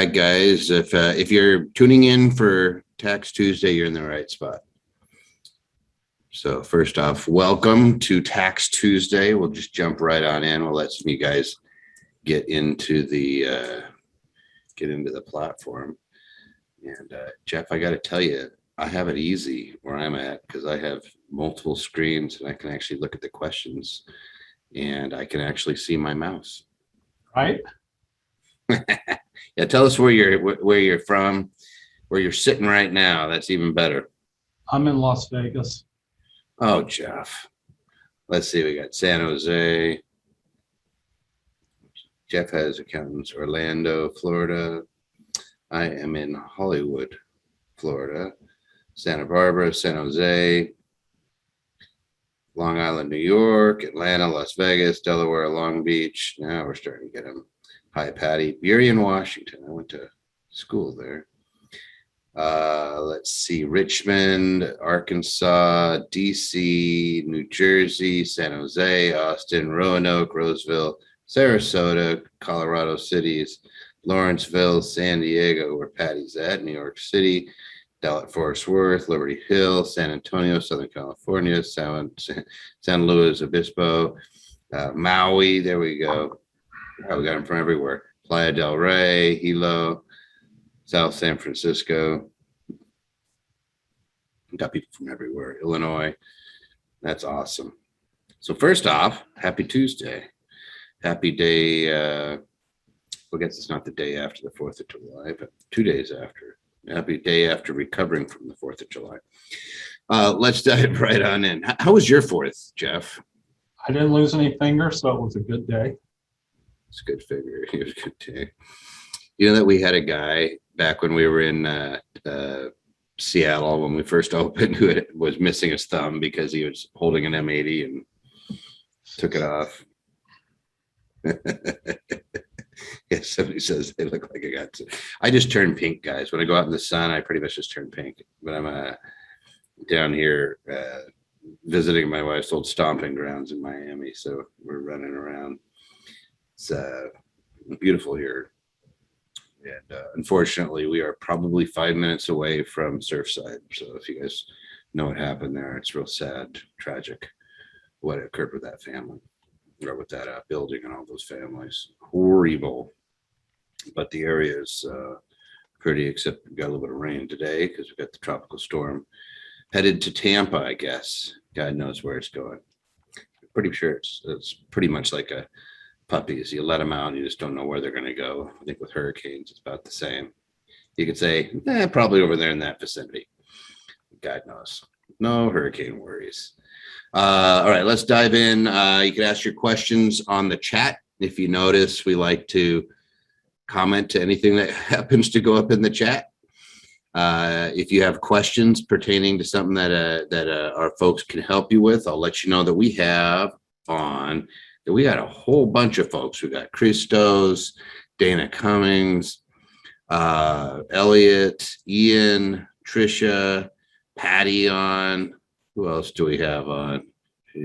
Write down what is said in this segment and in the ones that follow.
right, guys. If you're tuning in for Tax Tuesday, you're in the right spot. So first off, welcome to Tax Tuesday. We'll just jump right on in. We'll let some of you guys get into the platform. And Jeff, I got to tell you, I have it easy where I'm at because I have multiple screens and I can actually look at the questions and I can actually see my mouse. Right. Yeah, tell us where you're from, where you're sitting right now. That's even better. I'm in Las Vegas. Oh, Jeff. Let's see. We got San Jose. Jeff has accountants. Orlando, Florida. I am in Hollywood, Florida. Santa Barbara, San Jose. Long Island, New York. Atlanta, Las Vegas, Delaware, Long Beach. Now we're starting to get them. Hi, Patty. Burien, Washington. I went to school there. Let's see. Richmond, Arkansas, DC, New Jersey, San Jose, Austin, Roanoke, Roseville, Sarasota, Colorado cities, Lawrenceville, San Diego, where Patty's at, New York City, Dallas-Fort Worth, Liberty Hill, San Antonio, Southern California, San Luis Obispo, Maui. There we go. Oh, we got them from everywhere. Playa del Rey, Hilo, South San Francisco. We got people from everywhere. Illinois. That's awesome. So first off, happy Tuesday. Happy day. I guess it's not the day after the 4th of July, but 2 days after. Happy day after recovering from the 4th of July. Let's dive right on in. How was your 4th, Jeff? I didn't lose any fingers, so it was a good day. It's a good figure. It was a good day. You know that we had a guy back when we were in Seattle when we first opened who was missing his thumb because he was holding an M80 and took it off. Yeah, somebody says they look like I just turned pink, guys. When I go out in the sun, I pretty much just turn pink. But I'm down here visiting my wife's old stomping grounds in Miami, so we're running around. It's beautiful here. And unfortunately, we are probably 5 minutes away from Surfside. So if you guys know what happened there, it's real sad, tragic, what occurred with that family or with that building and all those families. Horrible. But the area is pretty, except we got a little bit of rain today because we've got the tropical storm headed to Tampa, I guess. God knows where it's going. I'm pretty sure it's pretty much like a puppies. You let them out, you just don't know where they're going to go. I think with hurricanes, it's about the same. You could say, probably over there in that vicinity. God knows. No hurricane worries. All right, let's dive in. You can ask your questions on the chat. If you notice, we like to comment to anything that happens to go up in the chat. If you have questions pertaining to something that our folks can help you with, I'll let you know that we have on. We got a whole bunch of folks. We got Christos, Dana Cummings, Elliot, Ian, Trisha, Patty on. Who else do we have on? I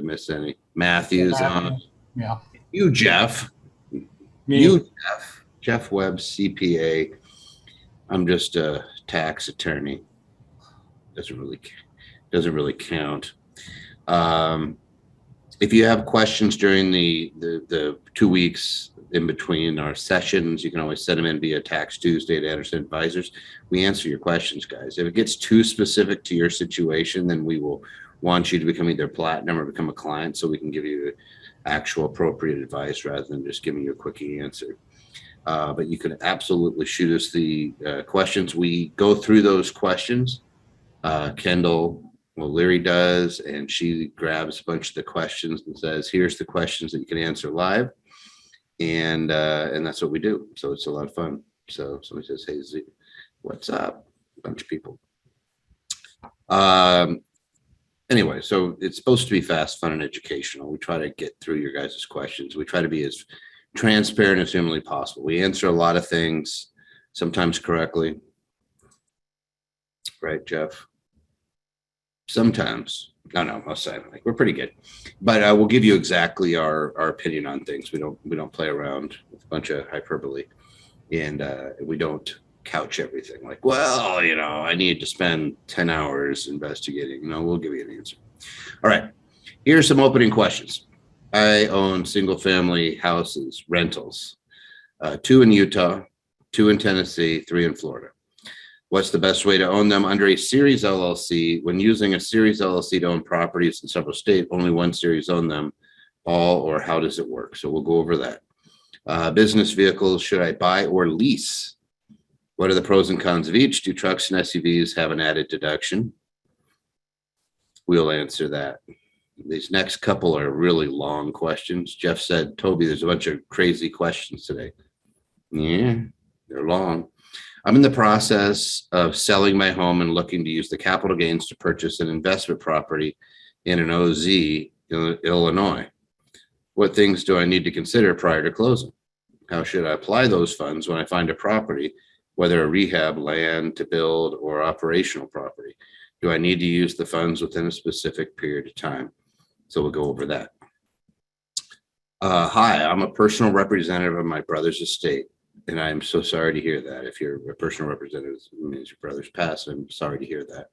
miss any? Matthews on. Yeah. You, Jeff. Me. You, Jeff Webb, CPA. I'm just a tax attorney. Doesn't really count. If you have questions during the 2 weeks in between our sessions, you can always send them in via Tax Tuesday to Anderson Advisors. We answer your questions, guys. If it gets too specific to your situation, then we will want you to become either platinum or become a client so we can give you actual appropriate advice rather than just giving you a quickie answer. But you can absolutely shoot us the questions. We go through those questions. Kendall Leary does, and she grabs a bunch of the questions and says, here's the questions that you can answer live. And that's what we do. So it's a lot of fun. So somebody says, hey, Z, what's up? A bunch of people. Anyway, so it's supposed to be fast, fun, and educational. We try to get through your guys' questions. We try to be as transparent as humanly possible. We answer a lot of things, sometimes correctly. Right, Jeff? Sometimes. No, most of the time. We're pretty good. But we'll give you exactly our opinion on things. We don't play around with bunch of hyperbole. And we don't couch everything like, well, I need to spend 10 hours investigating. No, we'll give you an answer. All right. Here's some opening questions. I own single family houses, rentals, 2 in Utah, 2 in Tennessee, 3 in Florida. What's the best way to own them under a Series LLC? When using a Series LLC to own properties in several states, only one series own them all, or how does it work? So we'll go over that. Business vehicles, should I buy or lease? What are the pros and cons of each? Do trucks and SUVs have an added deduction? We'll answer that. These next couple are really long questions. Jeff said, Toby, there's a bunch of crazy questions today. Yeah, they're long. I'm in the process of selling my home and looking to use the capital gains to purchase an investment property in an OZ in Illinois. What things do I need to consider prior to closing? How should I apply those funds when I find a property, whether a rehab, land to build, or operational property? Do I need to use the funds within a specific period of time? So we'll go over that. Hi, I'm a personal representative of my brother's estate, and I'm so sorry to hear that. If you're a personal representative, it means your brother's passed. I'm sorry to hear that.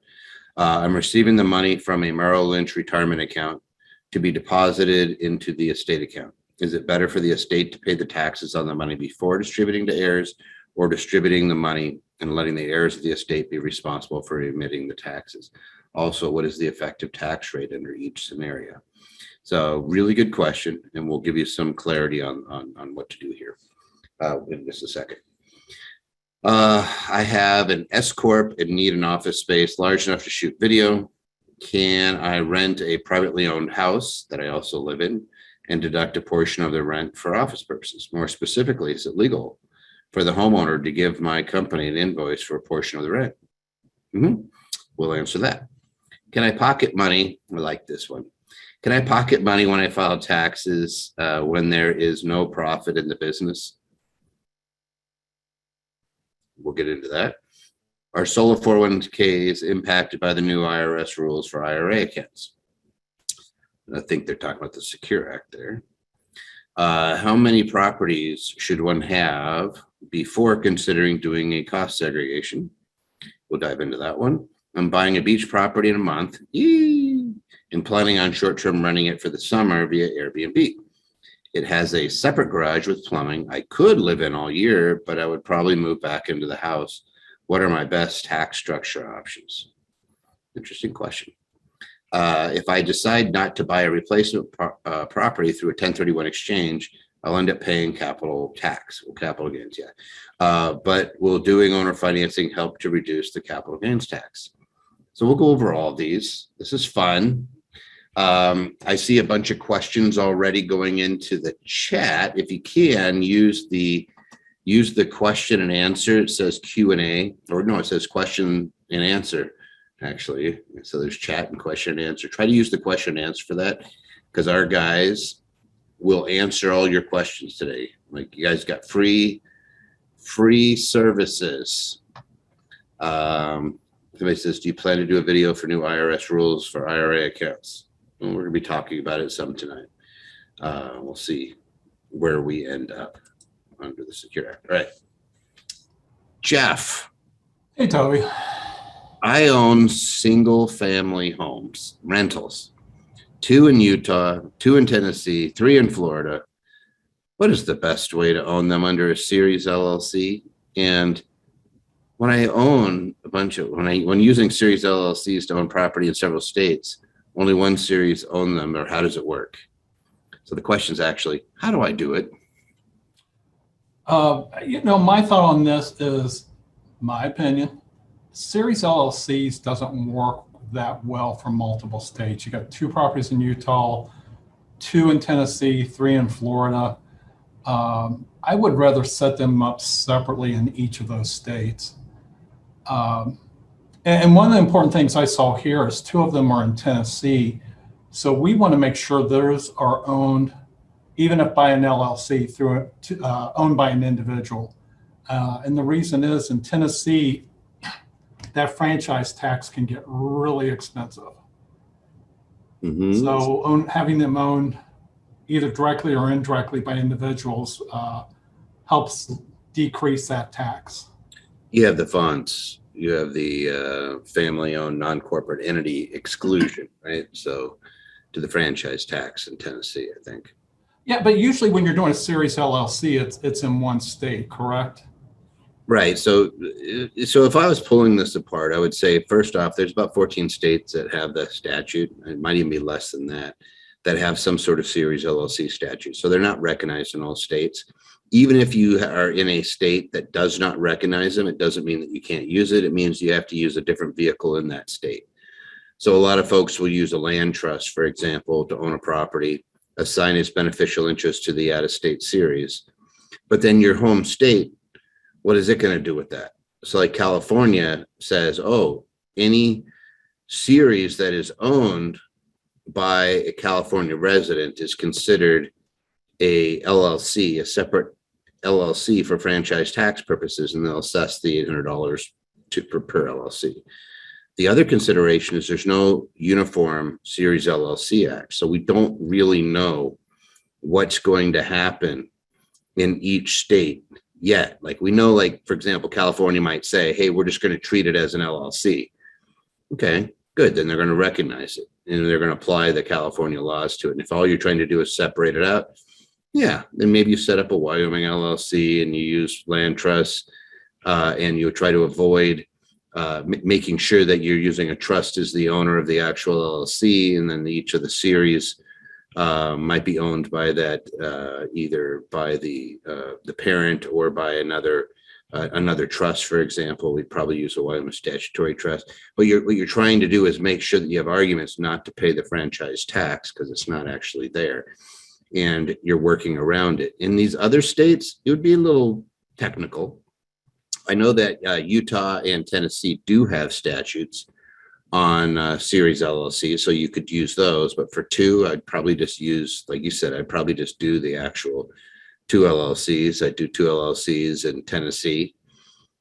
I'm receiving the money from a Merrill Lynch retirement account to be deposited into the estate account. Is it better for the estate to pay the taxes on the money before distributing to heirs, or distributing the money and letting the heirs of the estate be responsible for remitting the taxes? Also, what is the effective tax rate under each scenario? So really good question, and we'll give you some clarity on what to do here in just a second. I have an S-Corp and need an office space large enough to shoot video. Can I rent a privately owned house that I also live in and deduct a portion of the rent for office purposes? More specifically, is it legal for the homeowner to give my company an invoice for a portion of the rent? We'll answer that. Can I pocket money? I like this one. Can I pocket money when I file taxes when there is no profit in the business? We'll get into that. Are solo 401ks impacted by the new IRS rules for IRA accounts? I think they're talking about the Secure Act there. How many properties should one have before considering doing a cost segregation? We'll dive into that one. I'm buying a beach property in a month and planning on short-term renting it for the summer via Airbnb. It has a separate garage with plumbing. I could live in all year, but I would probably move back into the house. What are my best tax structure options? Interesting question. If I decide not to buy a replacement property through a 1031 exchange, I'll end up paying capital tax, or capital gains, but will doing owner financing help to reduce the capital gains tax? So we'll go over all these. This is fun. I see a bunch of questions already going into the chat. If you can, use the question and answer. It says Q&A, or no, it says question and answer, actually. So there's chat and question and answer. Try to use the question and answer for that, because our guys will answer all your questions today. Like, you guys got free services. Somebody says, do you plan to do a video for new IRS rules for IRA accounts? Well, we're going to be talking about it some tonight. We'll see where we end up under the Secure Act. All right. Jeff. Hey, Toby. I own single family homes, rentals, 2 in Utah, 2 in Tennessee, 3 in Florida. What is the best way to own them under a Series LLC? And when I own a bunch of, when using Series LLCs to own property in several states, only one series own them, or how does it work? So the question is actually, how do I do it? My thought on this is, my opinion, Series LLCs doesn't work that well for multiple states. You got 2 properties in Utah, 2 in Tennessee, 3 in Florida. I would rather set them up separately in each of those states. And one of the important things I saw here is 2 of them are in Tennessee. So we want to make sure those are owned, even if by an LLC, through owned by an individual. And the reason is, in Tennessee, that franchise tax can get really expensive. So having them owned either directly or indirectly by individuals helps decrease that tax. You have the funds, you have the family-owned non-corporate entity exclusion, right? So to the franchise tax in Tennessee, I think. Yeah, but usually when you're doing a Series LLC, it's in one state, correct? Right. So if I was pulling this apart, I would say, first off, there's about 14 states that have the statute. It might even be less than that, that have some sort of Series LLC statute. So they're not recognized in all states. Even if you are in a state that does not recognize them, it doesn't mean that you can't use it. It means you have to use a different vehicle in that state. So a lot of folks will use a land trust, for example, to own a property, assign its beneficial interest to the out-of-state series. But then your home state, what is it going to do with that? So like California says, oh, any series that is owned by a California resident is considered a LLC, a separate LLC for franchise tax purposes, and they'll assess the $800 per LLC. The other consideration is there's no uniform Series LLC Act, so we don't really know what's going to happen in each state yet. Like we know, like, for example, California might say, hey, we're just going to treat it as an LLC. Okay, good. Then they're going to recognize it and they're going to apply the California laws to it. And if all you're trying to do is separate it out, yeah, then maybe you set up a Wyoming LLC and you use land trusts and you try to avoid making sure that you're using a trust as the owner of the actual LLC, and then each of the series might be owned by that either by the parent or by another trust. For example, we'd probably use a Wyoming statutory trust. But what you're trying to do is make sure that you have arguments not to pay the franchise tax because it's not actually there, and you're working around it. In these other states, it would be a little technical. I know that Utah and Tennessee do have statutes on Series LLC, so you could use those. But for two, I'd probably just use, like you said, I'd probably just do the actual two LLCs. I do two LLCs in Tennessee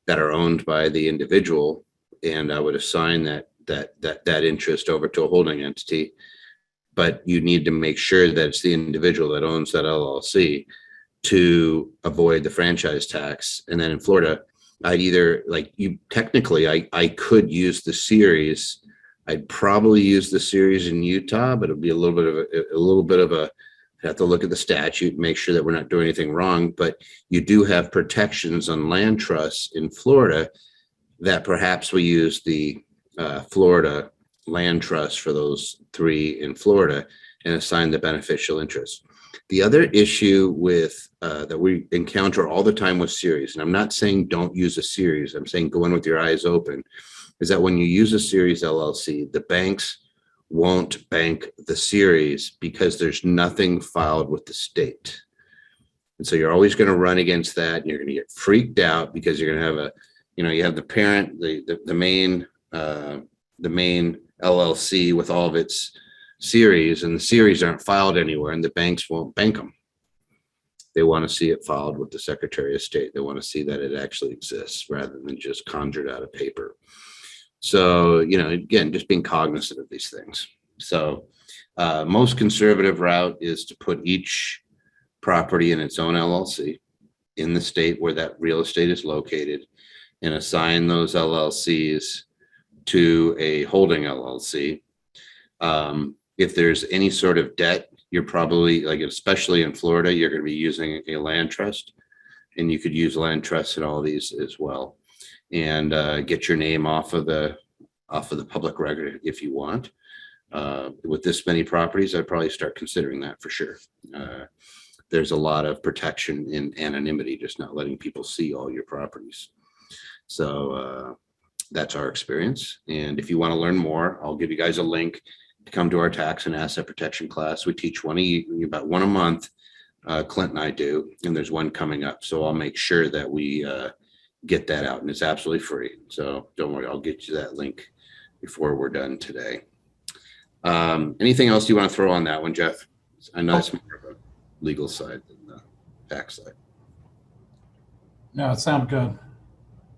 that are owned by the individual, and I would assign that interest over to a holding entity. But you need to make sure that it's the individual that owns that LLC to avoid the franchise tax. And then in Florida, I'd either, like, you technically, I could use the series. I'd probably use the series in Utah, but it'd be a little bit of a I'd have to look at the statute, make sure that we're not doing anything wrong. But you do have protections on land trusts in Florida that perhaps we use the Florida land trust for those three in Florida and assign the beneficial interest. The other issue with that we encounter all the time with series, and I'm not saying don't use a series, I'm saying go in with your eyes open, is that when you use a series LLC, the banks won't bank the series because there's nothing filed with the state. And so you're always going to run against that, and you're going to get freaked out because you're going to have you have the parent, the main LLC with all of its series, and the series aren't filed anywhere, and the banks won't bank them. They want to see it filed with the Secretary of State. They want to see that it actually exists rather than just conjured out of paper. So, again, just being cognizant of these things. So most conservative route is to put each property in its own LLC in the state where that real estate is located and assign those LLCs to a holding LLC. If there's any sort of debt, you're probably, like, especially in Florida, you're going to be using a land trust, and you could use land trusts in all of these as well, and get your name off of the public record if you want. With this many properties, I'd probably start considering that for sure. There's a lot of protection in anonymity, just not letting people see all your properties. So that's our experience. And if you want to learn more, I'll give you guys a link to come to our tax and asset protection class. We teach about one a month. Clint and I do, and there's one coming up. So I'll make sure that we get that out, and it's absolutely free. So don't worry, I'll get you that link before we're done today. Anything else you want to throw on that one, Jeff? I know it's more of a legal side than the tax side. No, it sounds good.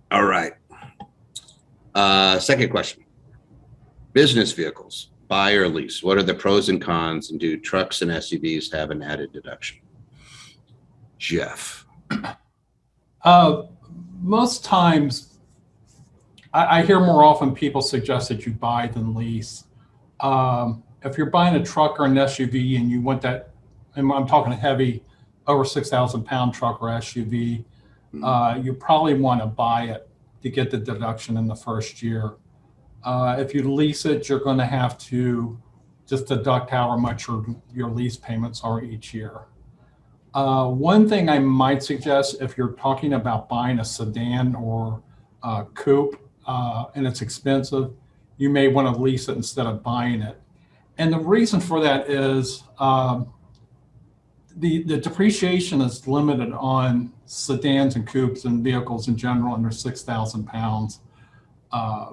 All right. Second question. Business vehicles, buy or lease. What are the pros and cons, and do trucks and SUVs have an added deduction? Jeff. Uh, Most times, I hear more often people suggest that you buy than lease. If you're buying a truck or an SUV and you want that, and I'm talking a heavy, over 6,000 pound truck or SUV, you probably want to buy it to get the deduction in the first year. If you lease it, you're going to have to just deduct however much your lease payments are each year. One thing I might suggest if you're talking about buying a sedan or a coupe and it's expensive, you may want to lease it instead of buying it. And the reason for that is the depreciation is limited on sedans and coupes and vehicles in general under 6,000 pounds.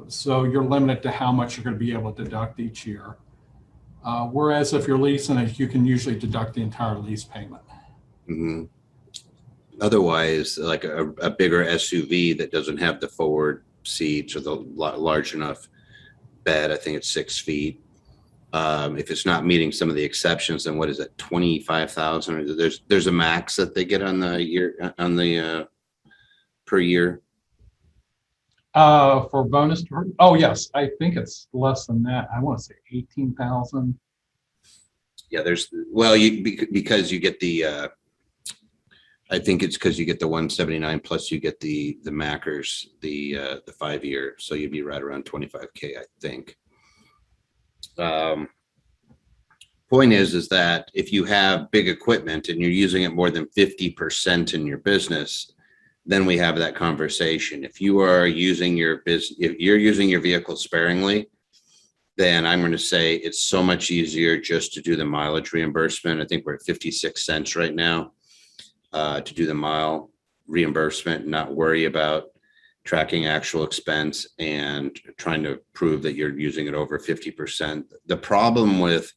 So you're limited to how much you're going to be able to deduct each year. Whereas if you're leasing it, you can usually deduct the entire lease payment. Mm-hmm. Otherwise, like a bigger SUV that doesn't have the forward seats or the large enough bed, I think it's 6 feet. If it's not meeting some of the exceptions, then what is it, 25,000? There's a max that they get on the year per year. For bonus, oh yes, I think it's less than that. I want to say 18,000. Yeah, because you get the I think it's because you get the 179 plus you get the Mackers, the 5 year, so you'd be right around 25K, I think. Point is that if you have big equipment and you're using it more than 50% in your business, then we have that conversation. If you are using your if you're using your vehicle sparingly, then I'm going to say it's so much easier just to do the mileage reimbursement. I think we're at 56 cents right now to do the mile reimbursement, not worry about tracking actual expense and trying to prove that you're using it over 50%. The problem with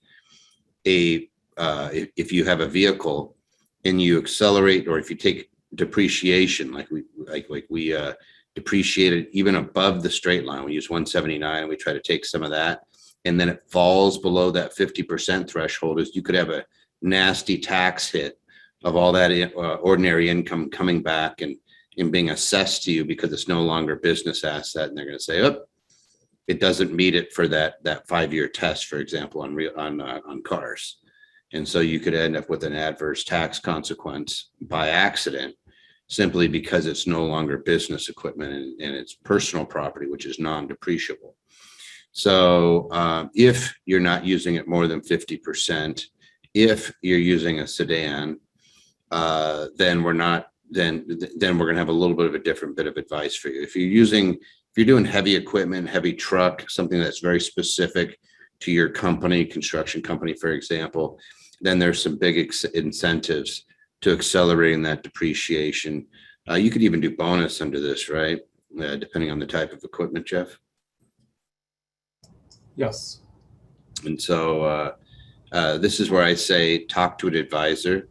if you have a vehicle and you accelerate, or if you take depreciation, like we depreciate it even above the straight line, we use 179 and we try to take some of that, and then it falls below that 50% threshold, is you could have a nasty tax hit of all that ordinary income coming back and being assessed to you because it's no longer a business asset, and they're going to say, oh, it doesn't meet it for that 5 year test, for example, on cars. And so you could end up with an adverse tax consequence by accident, simply because it's no longer business equipment and it's personal property, which is non-depreciable. So if you're not using it more than 50%, if you're using a sedan, then we're going to have a little bit of a different bit of advice for you. If you're doing heavy equipment, heavy truck, something that's very specific to your company, construction company, for example, then there's some big incentives to accelerating that depreciation. You could even do bonus under this, right? Depending on the type of equipment, Jeff. Yes. And so this is where I say, talk to an advisor.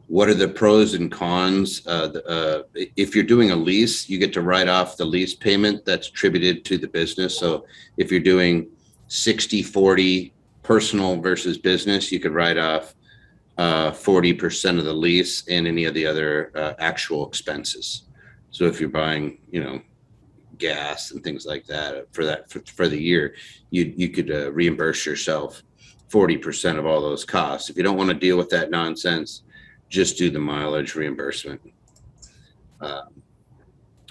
What are the pros and cons? If you're doing a lease, you get to write off the lease payment that's attributed to the business. So if you're doing 60-40 personal versus business, you could write off 40% of the lease and any of the other actual expenses. So if you're buying, gas and things like that for the year, you could reimburse yourself 40% of all those costs. If you don't want to deal with that nonsense, just do the mileage reimbursement.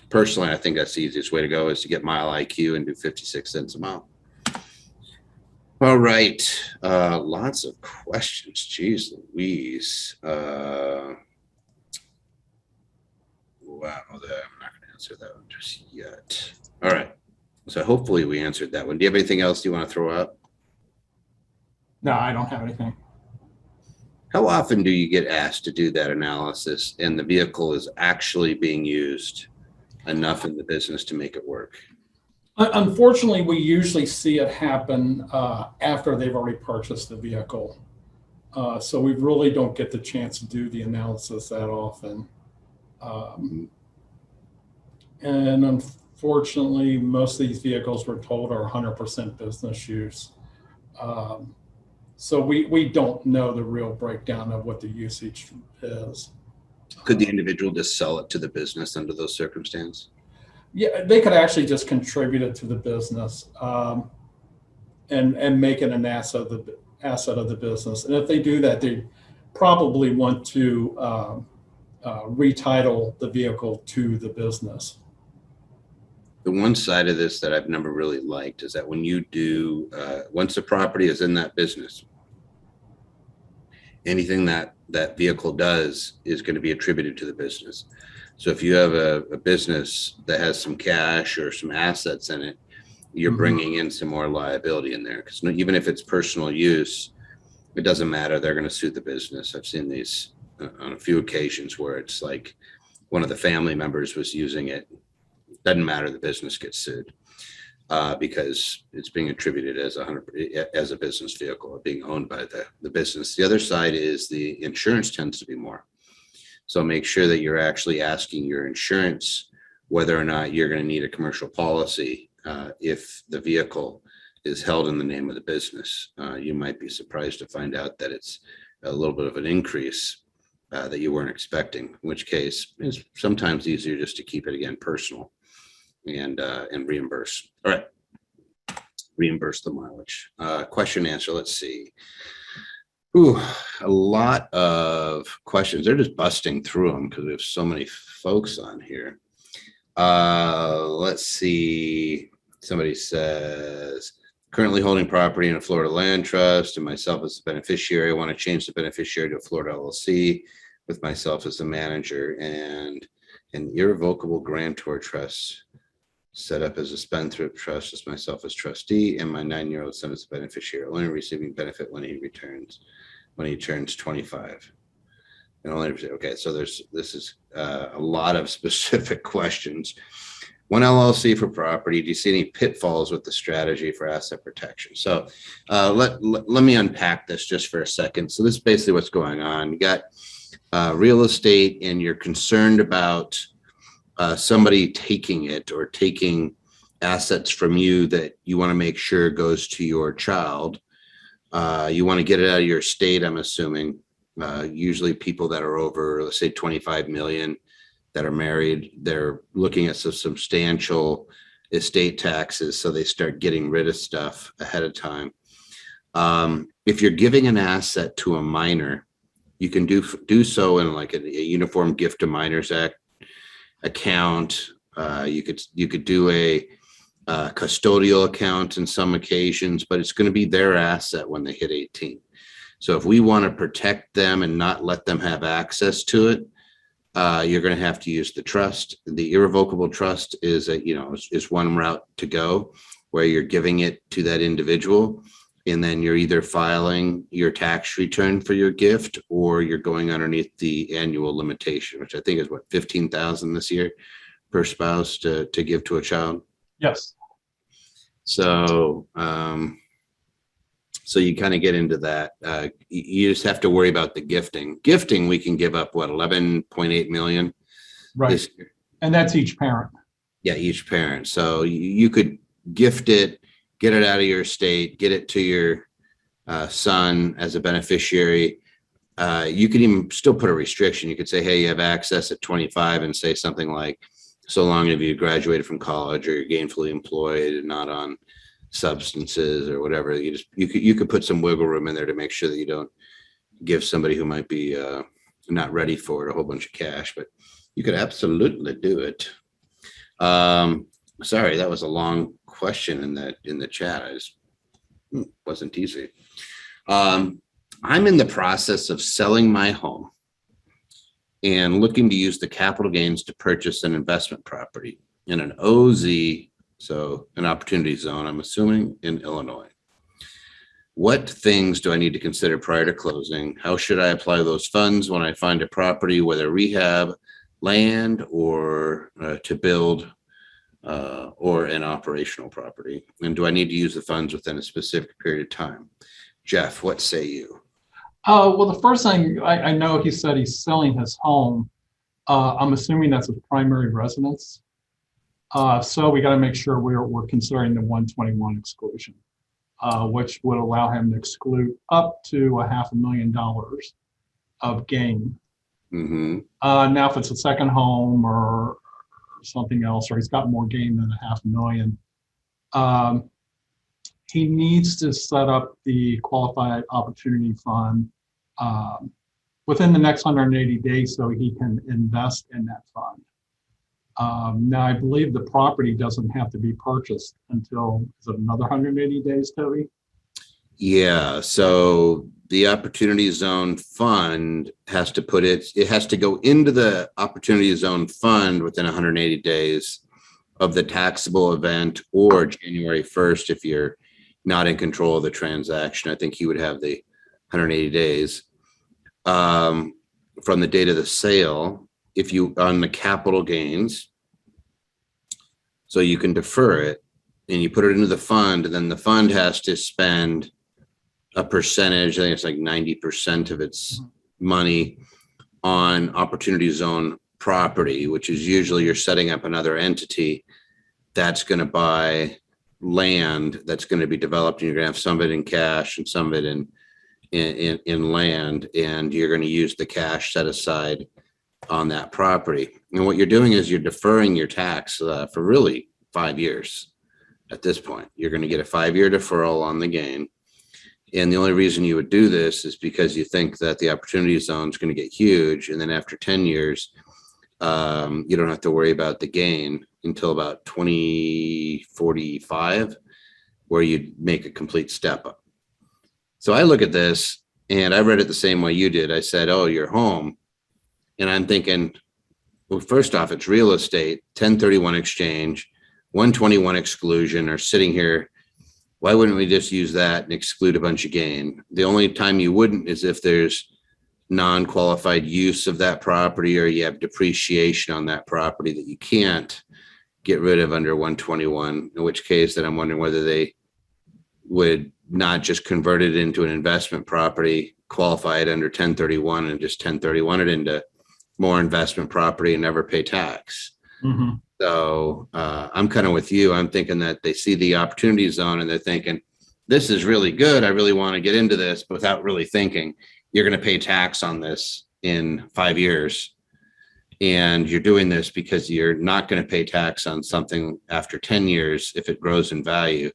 Personally, I think that's the easiest way to go, is to get Mile IQ and do 56 cents a mile. All right. Lots of questions. Jeez Louise. Wow. I'm not going to answer that one just yet. All right. So hopefully we answered that one. Do you have anything else you want to throw out? No, I don't have anything. How often do you get asked to do that analysis and the vehicle is actually being used enough in the business to make it work? Unfortunately, we usually see it happen after they've already purchased the vehicle. So we really don't get the chance to do the analysis that often. And unfortunately, most of these vehicles, we're told, are 100% business use. So we don't know the real breakdown of what the usage is. Could the individual just sell it to the business under those circumstances? Yeah, they could actually just contribute it to the business, and make it an asset of the business. And if they do that, they probably want to retitle the vehicle to the business. The one side of this that I've never really liked is that when you do, once the property is in that business, anything that that vehicle does is going to be attributed to the business. So if you have a business that has some cash or some assets in it, you're bringing in some more liability in there, because even if it's personal use, it doesn't matter. They're going to sue the business. I've seen these on a few occasions where it's like one of the family members was using it. Doesn't matter. The business gets sued because it's being attributed as a business vehicle or being owned by the business. The other side is the insurance tends to be more. So make sure that you're actually asking your insurance whether or not you're going to need a commercial policy if the vehicle is held in the name of the business. You might be surprised to find out that it's a little bit of an increase that you weren't expecting, in which case it's sometimes easier just to keep it again personal and reimburse. All right, reimburse the mileage. Question answer. Let's see. Ooh, a lot of questions. They're just busting through them because we have so many folks on here. Let's see. Somebody says, currently holding property in a Florida land trust and myself as the beneficiary. I want to change the beneficiary to a Florida LLC with myself as the manager and an irrevocable grantor trust set up as a spendthrift trust as myself as trustee and my 9-year-old son as a beneficiary, only receiving benefit when he turns 25. And only, okay, so this is a lot of specific questions. One LLC for property. Do you see any pitfalls with the strategy for asset protection? So let me unpack this just for a second. So this is basically what's going on. You got real estate and you're concerned about somebody taking it or taking assets from you that you want to make sure goes to your child. You want to get it out of your estate, I'm assuming. Usually people that are over, let's say 25 million that are married, they're looking at some substantial estate taxes. So they start getting rid of stuff ahead of time. If you're giving an asset to a minor, you can do so in like a Uniform Gift to Minors Act account. You could do a custodial account in some occasions, but it's going to be their asset when they hit 18. So if we want to protect them and not let them have access to it, you're going to have to use the trust. The irrevocable trust is is one route to go, where you're giving it to that individual, and then you're either filing your tax return for your gift, or you're going underneath the annual limitation, which I think is what, 15,000 this year per spouse to give to a child. Yes. So so you kind of get into that. You just have to worry about the gifting. Gifting, we can give up, what, 11.8 million? Right. This year. And that's each parent. Yeah, each parent. So you could gift it, get it out of your estate, get it to your son as a beneficiary. You could even still put a restriction. You could say, hey, you have access at 25, and say something like, so long as you graduated from college or you're gainfully employed and not on substances or whatever. You could put some wiggle room in there to make sure that you don't give somebody who might be not ready for it a whole bunch of cash, but you could absolutely do it. Sorry, that was a long question in the chat. Wasn't easy. I'm in the process of selling my home and looking to use the capital gains to purchase an investment property in an OZ, so an opportunity zone, I'm assuming, in Illinois. What things do I need to consider prior to closing? How should I apply those funds when I find a property, whether rehab, land, or to build, or an operational property? And do I need to use the funds within a specific period of time? Jeff, what say you? Well, the first thing I know, he said he's selling his home. I'm assuming that's his primary residence. So we got to make sure we're considering the 121 exclusion, which would allow him to exclude up to $500,000 of gain Mm-hmm. Now, if it's a second home or something else, or he's got more gain than $500,000, um, he needs to set up the qualified opportunity fund um, within the next 180 days so he can invest in that fund. Now, I believe the property doesn't have to be purchased until, is it another 180 days, Toby? Yeah, so the opportunity zone fund has to it has to go into the opportunity zone fund within 180 days of the taxable event, or January 1st if you're not in control of the transaction. I think he would have the 180 days from the date of the sale if you on the capital gains. So you can defer it and you put it into the fund, and then the fund has to spend a percentage, I think it's like 90% of its money on opportunity zone property, which is usually you're setting up another entity that's going to buy land that's going to be developed, and you're going to have some of it in cash and some of it in land, and you're going to use the cash set aside on that property. And what you're doing is you're deferring your tax for really 5 years. At this point, you're going to get a 5-year deferral on the gain. And the only reason you would do this is because you think that the opportunity zone is going to get huge. And then after 10 years, you don't have to worry about the gain until about 2045, where you make a complete step up. So I look at this and I read it the same way you did. I said, oh, you're home. And I'm thinking, well, first off, it's real estate, 1031 exchange, 121 exclusion are sitting here. Why wouldn't we just use that and exclude a bunch of gain? The only time you wouldn't is if there's non-qualified use of that property, or you have depreciation on that property that you can't get rid of under 121, in which case then I'm wondering whether they would not just convert it into an investment property, qualify it under 1031, and just 1031 it into more investment property and never pay tax. Mm-hmm. So I'm kind of with you. I'm thinking that they see the opportunity zone and they're thinking, this is really good. I really want to get into this, but without really thinking, you're going to pay tax on this in 5 years. And you're doing this because you're not going to pay tax on something after 10 years if it grows in value.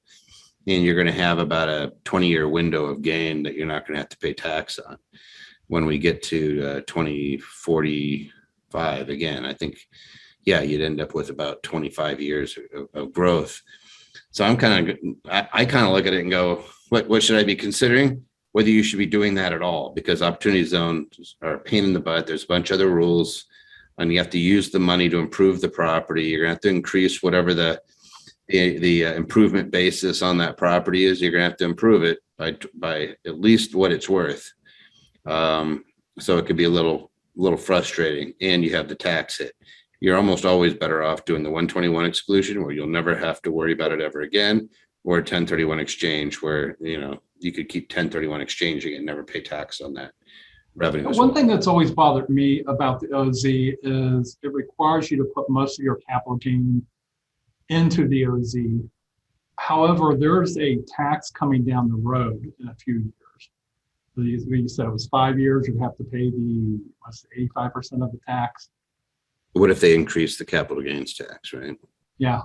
And you're going to have about a 20-year window of gain that you're not going to have to pay tax on. When we get to 2045, again, I think, yeah, you'd end up with about 25 years of growth. So I kind of look at it and go, what should I be considering? Whether you should be doing that at all, because opportunity zones are a pain in the butt. There's a bunch of other rules, and you have to use the money to improve the property. You're going to have to increase whatever the improvement basis on that property is. You're going to have to improve it by at least what it's worth. So it could be a little frustrating, and you have the tax hit. You're almost always better off doing the 121 exclusion, where you'll never have to worry about it ever again, or a 1031 exchange, where you could keep 1031 exchanging and never pay tax on that revenue. One thing that's always bothered me about the OZ is it requires you to put most of your capital gain into the OZ. However, there's a tax coming down the road in a few years. You said it was 5 years, you'd have to pay the 85% of the tax. What if they increase the capital gains tax, right? Yeah.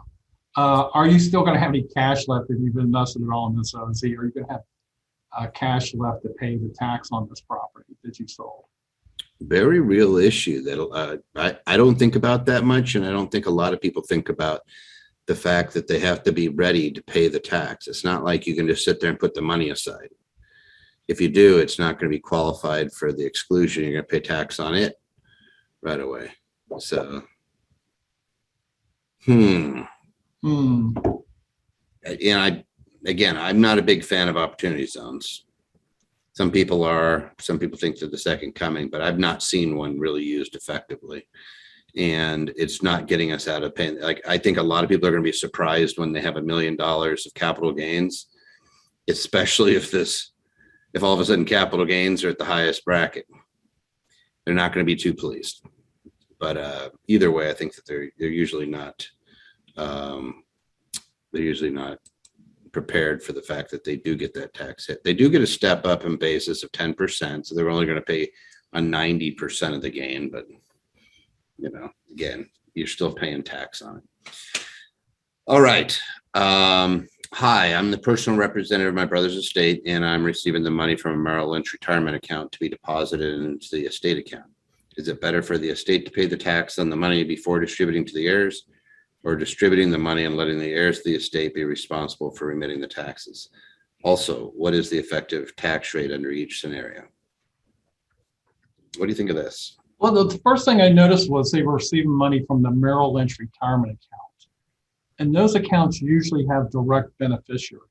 Are you still going to have any cash left if you've invested it all in this OZ? Or are you going to have cash left to pay the tax on this property that you sold? Very real issue that I don't think about that much, and I don't think a lot of people think about the fact that they have to be ready to pay the tax. It's not like you can just sit there and put the money aside. If you do, it's not going to be qualified for the exclusion. You're going to pay tax on it right away. So, And I'm not a big fan of opportunity zones. Some people are, some people think they're the second coming, but I've not seen one really used effectively. And it's not getting us out of pain. Like, I think a lot of people are going to be surprised when they have $1 million of capital gains, especially if all of a sudden capital gains are at the highest bracket. They're not going to be too pleased. But either way, I think that they're usually not prepared for the fact that they do get that tax hit. They do get a step up in basis of 10%, so they're only going to pay on 90% of the gain, but again, you're still paying tax on it. All right. Hi, I'm the personal representative of my brother's estate, and I'm receiving the money from a Merrill Lynch retirement account to be deposited into the estate account. Is it better for the estate to pay the tax on the money before distributing to the heirs, or distributing the money and letting the heirs of the estate be responsible for remitting the taxes? Also, what is the effective tax rate under each scenario? What do you think of this? Well, the first thing I noticed was they were receiving money from the Merrill Lynch retirement account. And those accounts usually have direct beneficiaries.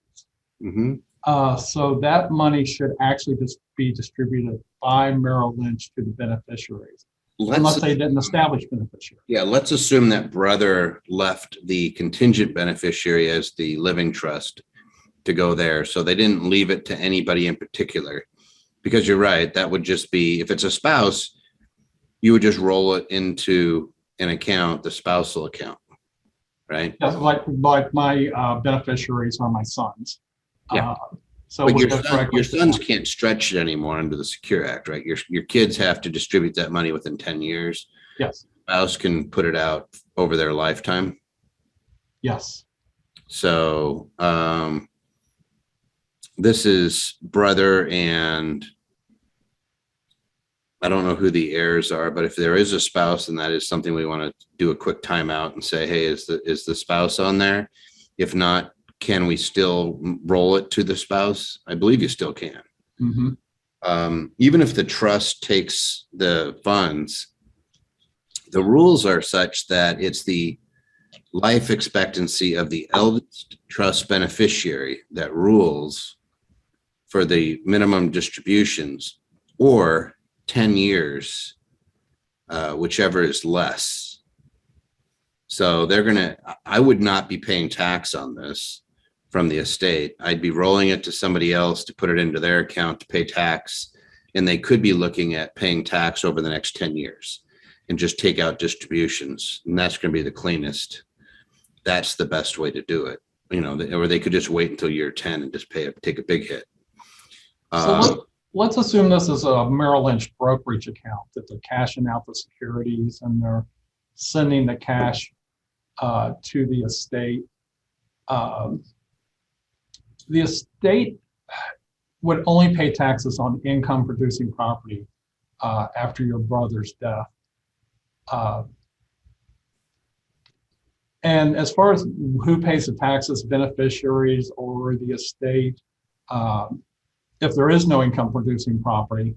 So that money should actually just be distributed by Merrill Lynch to the beneficiaries, unless they didn't establish beneficiaries. Yeah, let's assume that brother left the contingent beneficiary as the living trust to go there. So they didn't leave it to anybody in particular, because you're right. That would just be, if it's a spouse, you would just roll it into an account, the spousal account, right? Yeah, like my beneficiaries are my sons. Yeah. So but your sons can't stretch it anymore under the Secure Act, right? Your kids have to distribute that money within 10 years. Yes. Spouse can put it out over their lifetime. Yes. So this is brother, and I don't know who the heirs are, but if there is a spouse, and that is something we want to do a quick timeout and say, hey, is the spouse on there? If not, can we still roll it to the spouse? I believe you still can. Even if the trust takes the funds, the rules are such that it's the life expectancy of the eldest trust beneficiary that rules for the minimum distributions, or 10 years, whichever is less. So I would not be paying tax on this from the estate. I'd be rolling it to somebody else to put it into their account to pay tax. And they could be looking at paying tax over the next 10 years and just take out distributions. And that's going to be the cleanest. That's the best way to do it. Or they could just wait until year 10 and just take a big hit. So let's assume this is a Merrill Lynch brokerage account, that they're cashing out the securities and they're sending the cash to the estate. The estate would only pay taxes on income producing property after your brother's death. And as far as who pays the taxes, beneficiaries or the estate, if there is no income producing property,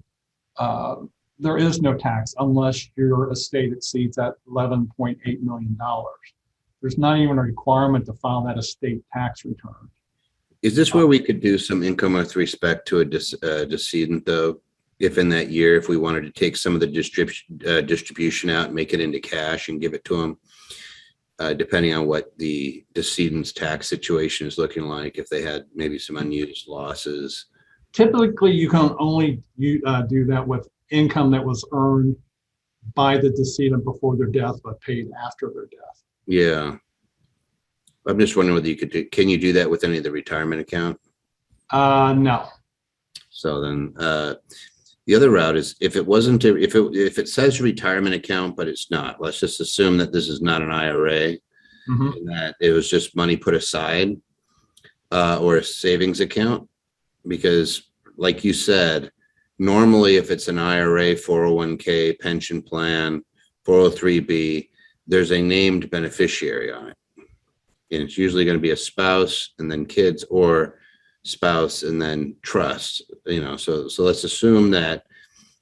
there is no tax unless your estate exceeds that $11.8 million. There's not even a requirement to file that estate tax return. Is this where we could do some income with respect to a decedent, though? If in that year, if we wanted to take some of the distribution out and make it into cash and give it to them, depending on what the decedent's tax situation is looking like, if they had maybe some unused losses. Typically, you can only do that with income that was earned by the decedent before their death, but paid after their death. Yeah. I'm just wondering whether you could can you do that with any of the retirement account? No. So then the other route is, if it wasn't, if it says retirement account, but it's not, let's just assume that this is not an IRA, and that it was just money put aside or a savings account. Because like you said, normally if it's an IRA, 401k, pension plan, 403b, there's a named beneficiary on it. And it's usually going to be a spouse and then kids, or spouse and then trust, so let's assume that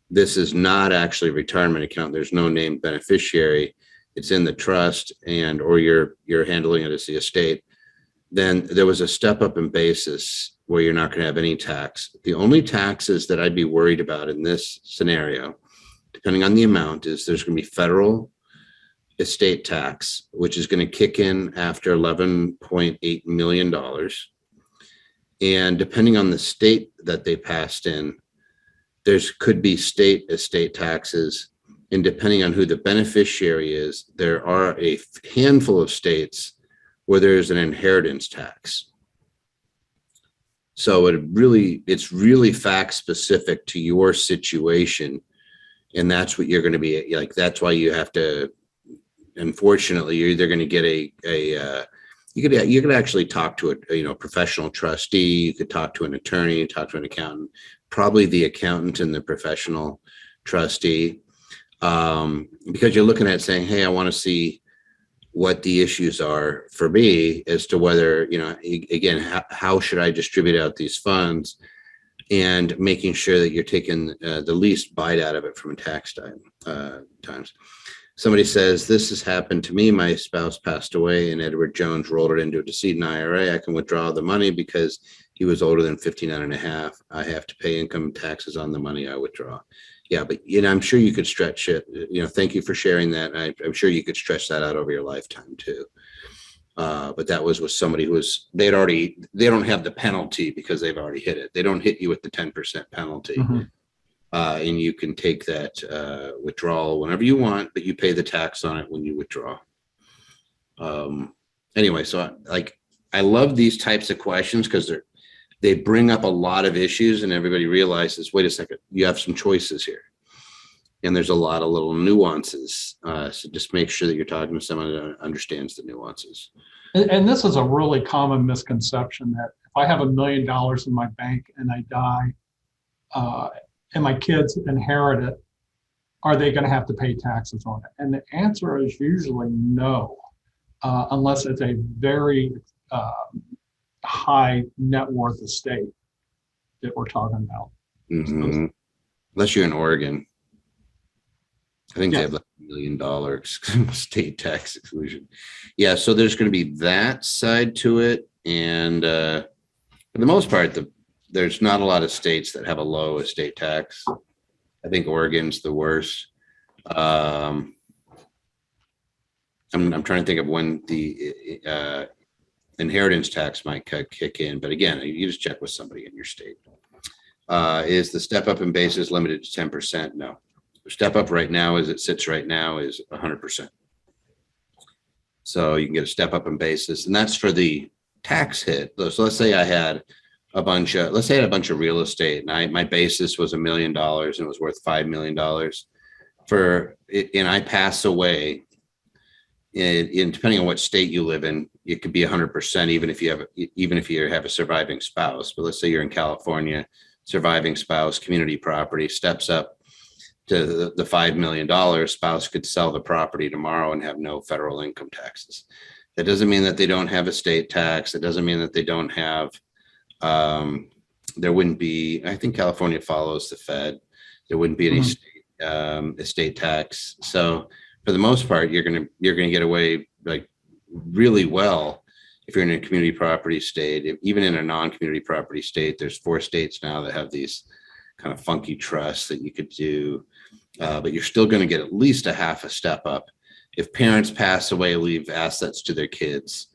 this is not actually a retirement account. There's no named beneficiary. It's in the trust or you're handling it as the estate. Then there was a step up in basis where you're not going to have any tax. The only taxes that I'd be worried about in this scenario, depending on the amount, is there's going to be federal estate tax, which is going to kick in after $11.8 million. And depending on the state that they passed in, could be state estate taxes. And depending on who the beneficiary is, there are a handful of states where there's an inheritance tax. So it's really fact specific to your situation And that's what you're going to be like. That's why you have to, unfortunately, you're either going to get you could actually talk to a professional trustee. You could talk to an attorney, talk to an accountant, probably the accountant and the professional trustee, because you're looking at saying, hey, I want to see what the issues are for me as to whether, again, how should I distribute out these funds, and making sure that you're taking the least bite out of it from a tax times. Somebody says, this has happened to me. My spouse passed away and Edward Jones rolled it into a decedent IRA. I can withdraw the money because he was older than 59 and a half. I have to pay income taxes on the money I withdraw. Yeah, but I'm sure you could stretch it. Thank you for sharing that. I'm sure you could stretch that out over your lifetime too. But that was with somebody who they don't have the penalty because they've already hit it. They don't hit you with the 10% penalty. Mm-hmm. And you can take that withdrawal whenever you want, but you pay the tax on it when you withdraw. Anyway, so I love these types of questions because they bring up a lot of issues, and everybody realizes, wait a second, you have some choices here. And there's a lot of little nuances. So just make sure that you're talking to someone that understands the nuances. And this is a really common misconception that if I have $1 million in my bank and I die, and my kids inherit it, are they going to have to pay taxes on it? And the answer is usually no, unless it's a very high net worth estate that we're talking about. Mm-hmm. Unless you're in Oregon. I think they have like $1 million state tax exclusion. Yeah, so there's going to be that side to it. And for the most part, there's not a lot of states that have a low estate tax. I think Oregon's the worst. I'm trying to think of when the inheritance tax might kick in. But again, you just check with somebody in your state. Is the step up in basis limited to 10%? No. Step up right now, as it sits right now, is 100%. So you can get a step up in basis, and that's for the tax hit. So let's say I had a bunch of real estate, and my basis was $1 million and it was worth $5 million and I pass away. In depending on what state you live in, it could be 100%, even if you have a surviving spouse. But let's say you're in California, surviving spouse, community property, steps up to the $5 million. Spouse could sell the property tomorrow and have no federal income taxes. That doesn't mean that they don't have estate tax. It doesn't mean that they don't have. There wouldn't be. I think California follows the Fed. There wouldn't be any estate tax. So for the most part, you're gonna get away like really well if you're in a community property state. Even in a non-community property state, there's 4 states now that have these kind of funky trusts that you could do, but you're still going to get at least a half a step up. If parents pass away, leave assets to their kids,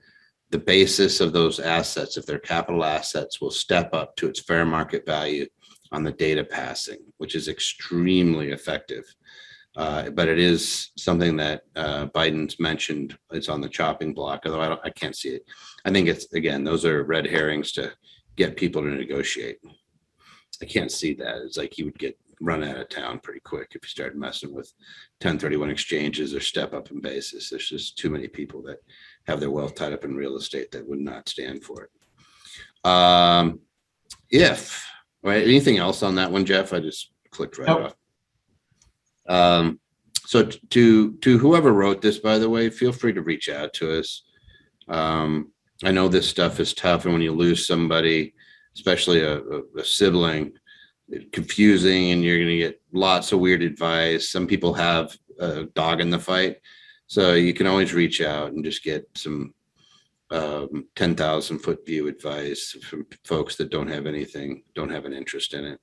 the basis of those assets, if they're capital assets, will step up to its fair market value on the date of passing, which is extremely effective. But it is something that Biden's mentioned. It's on the chopping block, although I can't see it. I think it's, again, those are red herrings to get people to negotiate. I can't see that. It's like you would get run out of town pretty quick if you started messing with 1031 exchanges or step up in basis. There's just too many people that have their wealth tied up in real estate that would not stand for it. Anything else on that one, Jeff? I just clicked right off. So to whoever wrote this, by the way, feel free to reach out to us. I know this stuff is tough, and when you lose somebody, especially a sibling, it's confusing, and you're going to get lots of weird advice. Some people have a dog in the fight, so you can always reach out and just get some 10,000 foot view advice from folks that don't have an interest in it.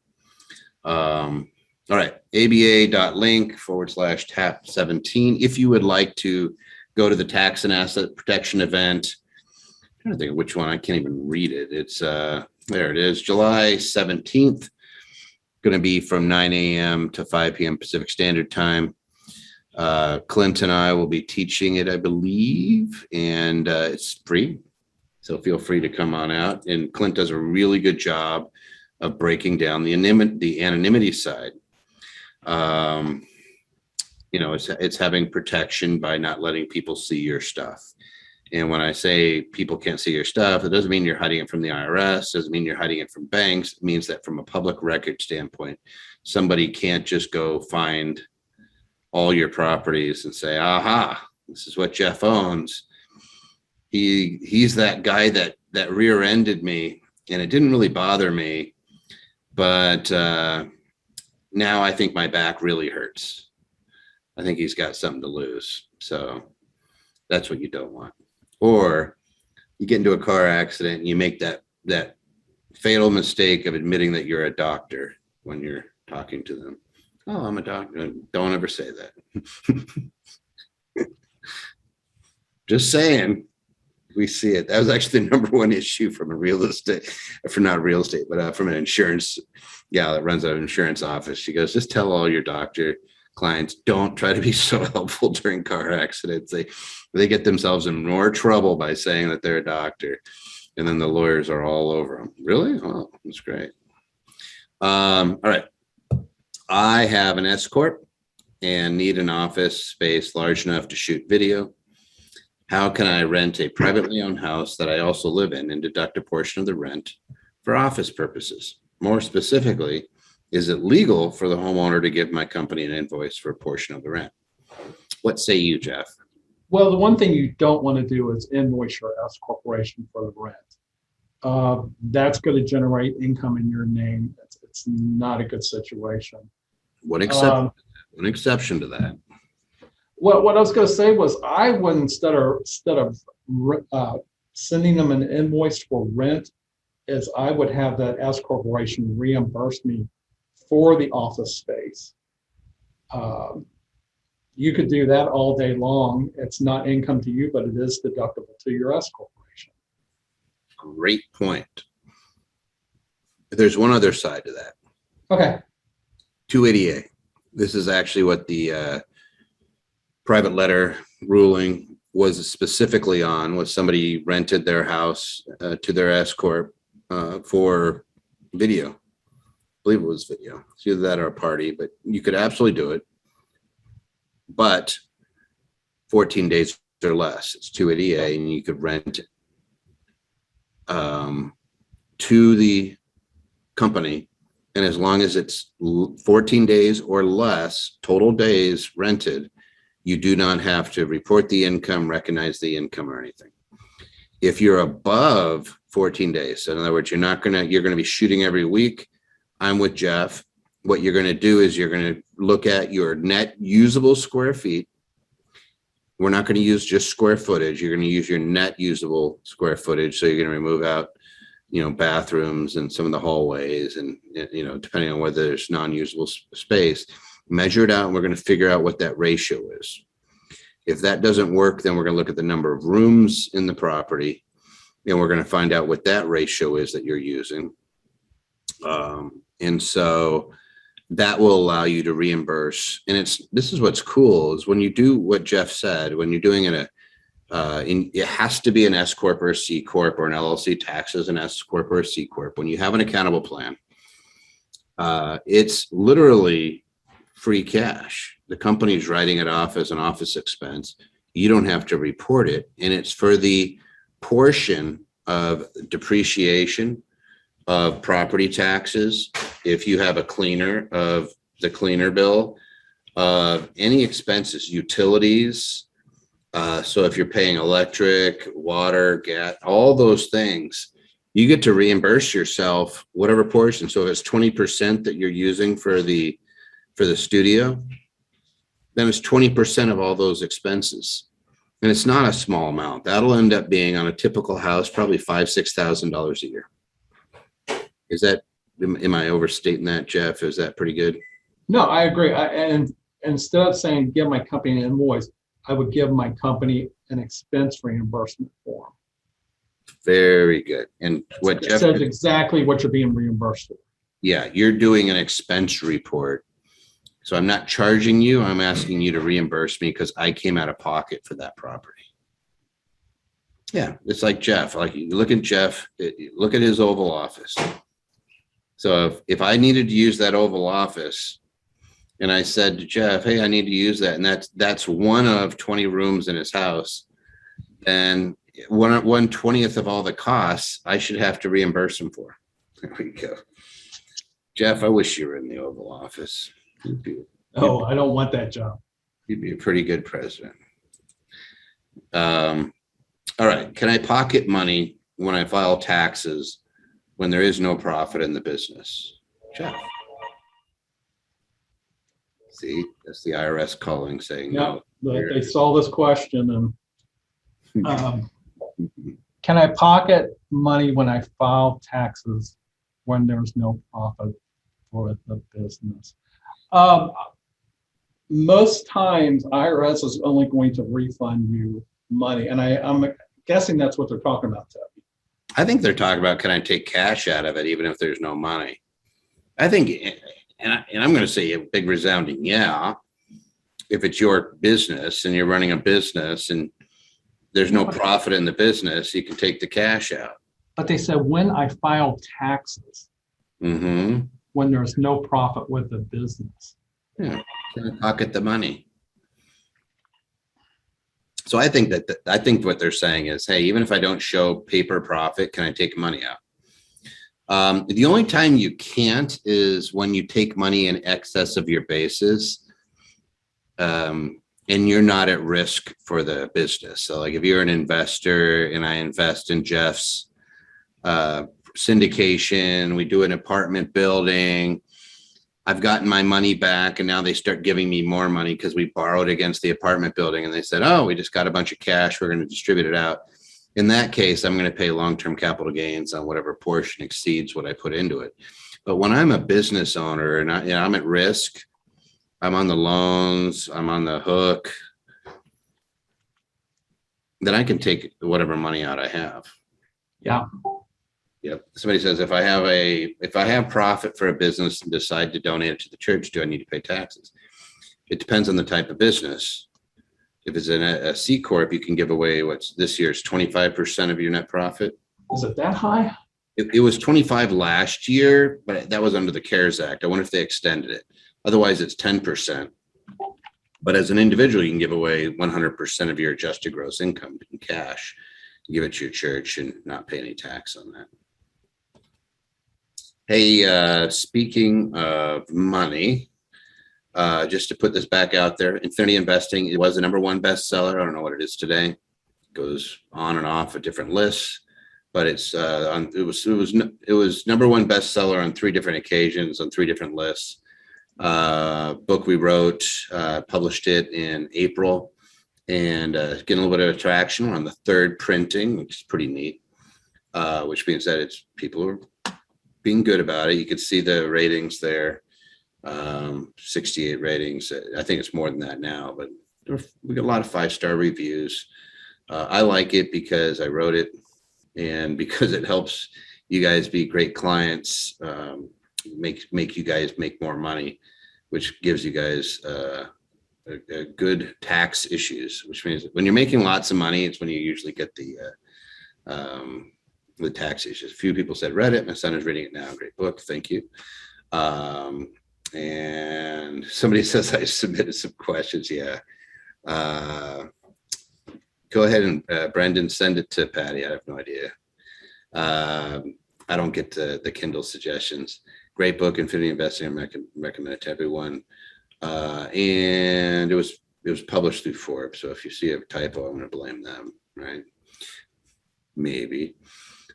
All right, aba.link/tap17. If you would like to go to the tax and asset protection event, I'm trying to think of which one. I can't even read it. It's there it is, July 17th. Going to be from 9 a.m. to 5 p.m. Pacific Standard Time. Clint and I will be teaching it, I believe, and it's free. So feel free to come on out. And Clint does a really good job of breaking down the anonymity side. It's having protection by not letting people see your stuff. And when I say people can't see your stuff, it doesn't mean you're hiding it from the IRS, doesn't mean you're hiding it from banks. It means that from a public record standpoint, somebody can't just go find all your properties and say, aha, this is what Jeff owns. He's that guy that rear-ended me, and it didn't really bother me, but now I think my back really hurts. I think he's got something to lose. So that's what you don't want. Or you get into a car accident and you make that fatal mistake of admitting that you're a doctor when you're talking to them. Oh, I'm a doctor. Don't ever say that. Just saying. We see it. That was actually the number one issue from not real estate, but from an insurance gal that runs an insurance office. She goes, just tell all your doctor clients, don't try to be so helpful during car accidents. They get themselves in more trouble by saying that they're a doctor, and then the lawyers are all over them. Really? Oh, that's great. All right. I have an S-Corp and need an office space large enough to shoot video. How can I rent a privately owned house that I also live in and deduct a portion of the rent for office purposes? More specifically, is it legal for the homeowner to give my company an invoice for a portion of the rent? What say you, Jeff? Well, the one thing you don't want to do is invoice your S corporation for the rent. That's going to generate income in your name. It's not a good situation. One exception to that. Well, what I was going to say was I would, instead of sending them an invoice for rent, is I would have that S corporation reimburse me for the office space. You could do that all day long. It's not income to you, but it is deductible to your S corporation. Great point. There's one other side to that. Okay. 280A. This is actually what the private letter ruling was specifically on, was somebody rented their house to their S-Corp for video. I believe it was video. It's either that or a party, but you could absolutely do it. But 14 days or less, it's 280A, and you could rent to the company. And as long as it's 14 days or less total days rented, you do not have to report the income, recognize the income, or anything. If you're above 14 days, so in other words, you're going to be shooting every week. I'm with Jeff. What you're going to do is you're going to look at your net usable square feet. We're not going to use just square footage. You're going to use your net usable square footage. So you're going to remove out, bathrooms and some of the hallways, and, depending on whether there's non-usable space, measure it out, and we're going to figure out what that ratio is. If that doesn't work, then we're going to look at the number of rooms in the property, and we're going to find out what that ratio is that you're using. And so that will allow you to reimburse. And this is what's cool, is when you do what Jeff said, when you're doing it, it has to be an S-Corp or a C-Corp, or an LLC taxes an S-Corp or a C-Corp. When you have an accountable plan, it's literally free cash. The company's writing it off as an office expense. You don't have to report it. And it's for the portion of depreciation of property taxes. If you have a cleaner, of the cleaner bill, of any expenses, utilities. So if you're paying electric, water, gas, all those things, you get to reimburse yourself whatever portion. So if it's 20% that you're using for the studio, then it's 20% of all those expenses. And it's not a small amount. That'll end up being, on a typical house, probably $5,000-$6,000 a year. Am I overstating that, Jeff? Is that pretty good? No, I agree. And instead of saying give my company an invoice, I would give my company an expense reimbursement form. Very good. And what Jeff says exactly what you're being reimbursed for. Yeah, you're doing an expense report. So I'm not charging you. I'm asking you to reimburse me because I came out of pocket for that property. Yeah, it's like Jeff. Like, you look at Jeff, look at his Oval Office. So if I needed to use that Oval Office and I said to Jeff, hey, I need to use that. And that's one of 20 rooms in his house. And 1/20th of all the costs I should have to reimburse him for. There we go. Jeff, I wish you were in the Oval Office. I don't want that job. You'd be a pretty good president. All right. Can I pocket money when I file taxes when there is no profit in the business? Jeff. See, that's the IRS calling saying no. They saw this question and can I pocket money when I file taxes when there's no profit for the business? Most times IRS is only going to refund you money. And I'm guessing that's what they're talking about, Toby. I think they're talking about, can I take cash out of it even if there's no money? I think, and I'm going to say a big resounding yeah. If it's your business and you're running a business and there's no profit in the business, you can take the cash out. But they said when I file taxes, when there's no profit with the business. Yeah, can I pocket the money? So I think I think what they're saying is, hey, even if I don't show paper profit, can I take money out? The only time you can't is when you take money in excess of your basis. And you're not at risk for the business. So like if you're an investor and I invest in Jeff's syndication, we do an apartment building, I've gotten my money back and now they start giving me more money because we borrowed against the apartment building and they said, oh, we just got a bunch of cash, we're going to distribute it out. In that case, I'm going to pay long-term capital gains on whatever portion exceeds what I put into it. But when I'm a business owner and I'm at risk, I'm on the loans, I'm on the hook, then I can take whatever money out I have. Yeah. Yep. Somebody says, if I have profit for a business and decide to donate it to the church, do I need to pay taxes? It depends on the type of business. If it's a C-Corp, you can give away what's this year's 25% of your net profit. Is it that high? It was 25 last year, but that was under the CARES Act. I wonder if they extended it. Otherwise, it's 10%. But as an individual, you can give away 100% of your adjusted gross income in cash, give it to your church and not pay any tax on that. Hey, speaking of money, just to put this back out there, Infinity Investing, it was the #1 bestseller. I don't know what it is today. It goes on and off of different lists, but it was #1 bestseller on 3 different occasions on 3 different lists. Book we wrote, published it in April, and getting a little bit of traction. We're on the 3rd printing, which is pretty neat. Which means that people are being good about it. You can see the ratings there, 68 ratings. I think it's more than that now, but we got a lot of 5-star reviews. I like it because I wrote it and because it helps you guys be great clients, make you guys make more money, which gives you guys a good tax issues, which means when you're making lots of money, it's when you usually get the tax issues. A few people said read it. My son is reading it now. Great book. Thank you. And somebody says I submitted some questions. Yeah. Go ahead and Brendan, send it to Patty. I have no idea. I don't get the Kindle suggestions. Great book, Infinity Investing. I recommend it to everyone. And it was published through Forbes. So if you see a typo, I'm going to blame them, right? Maybe.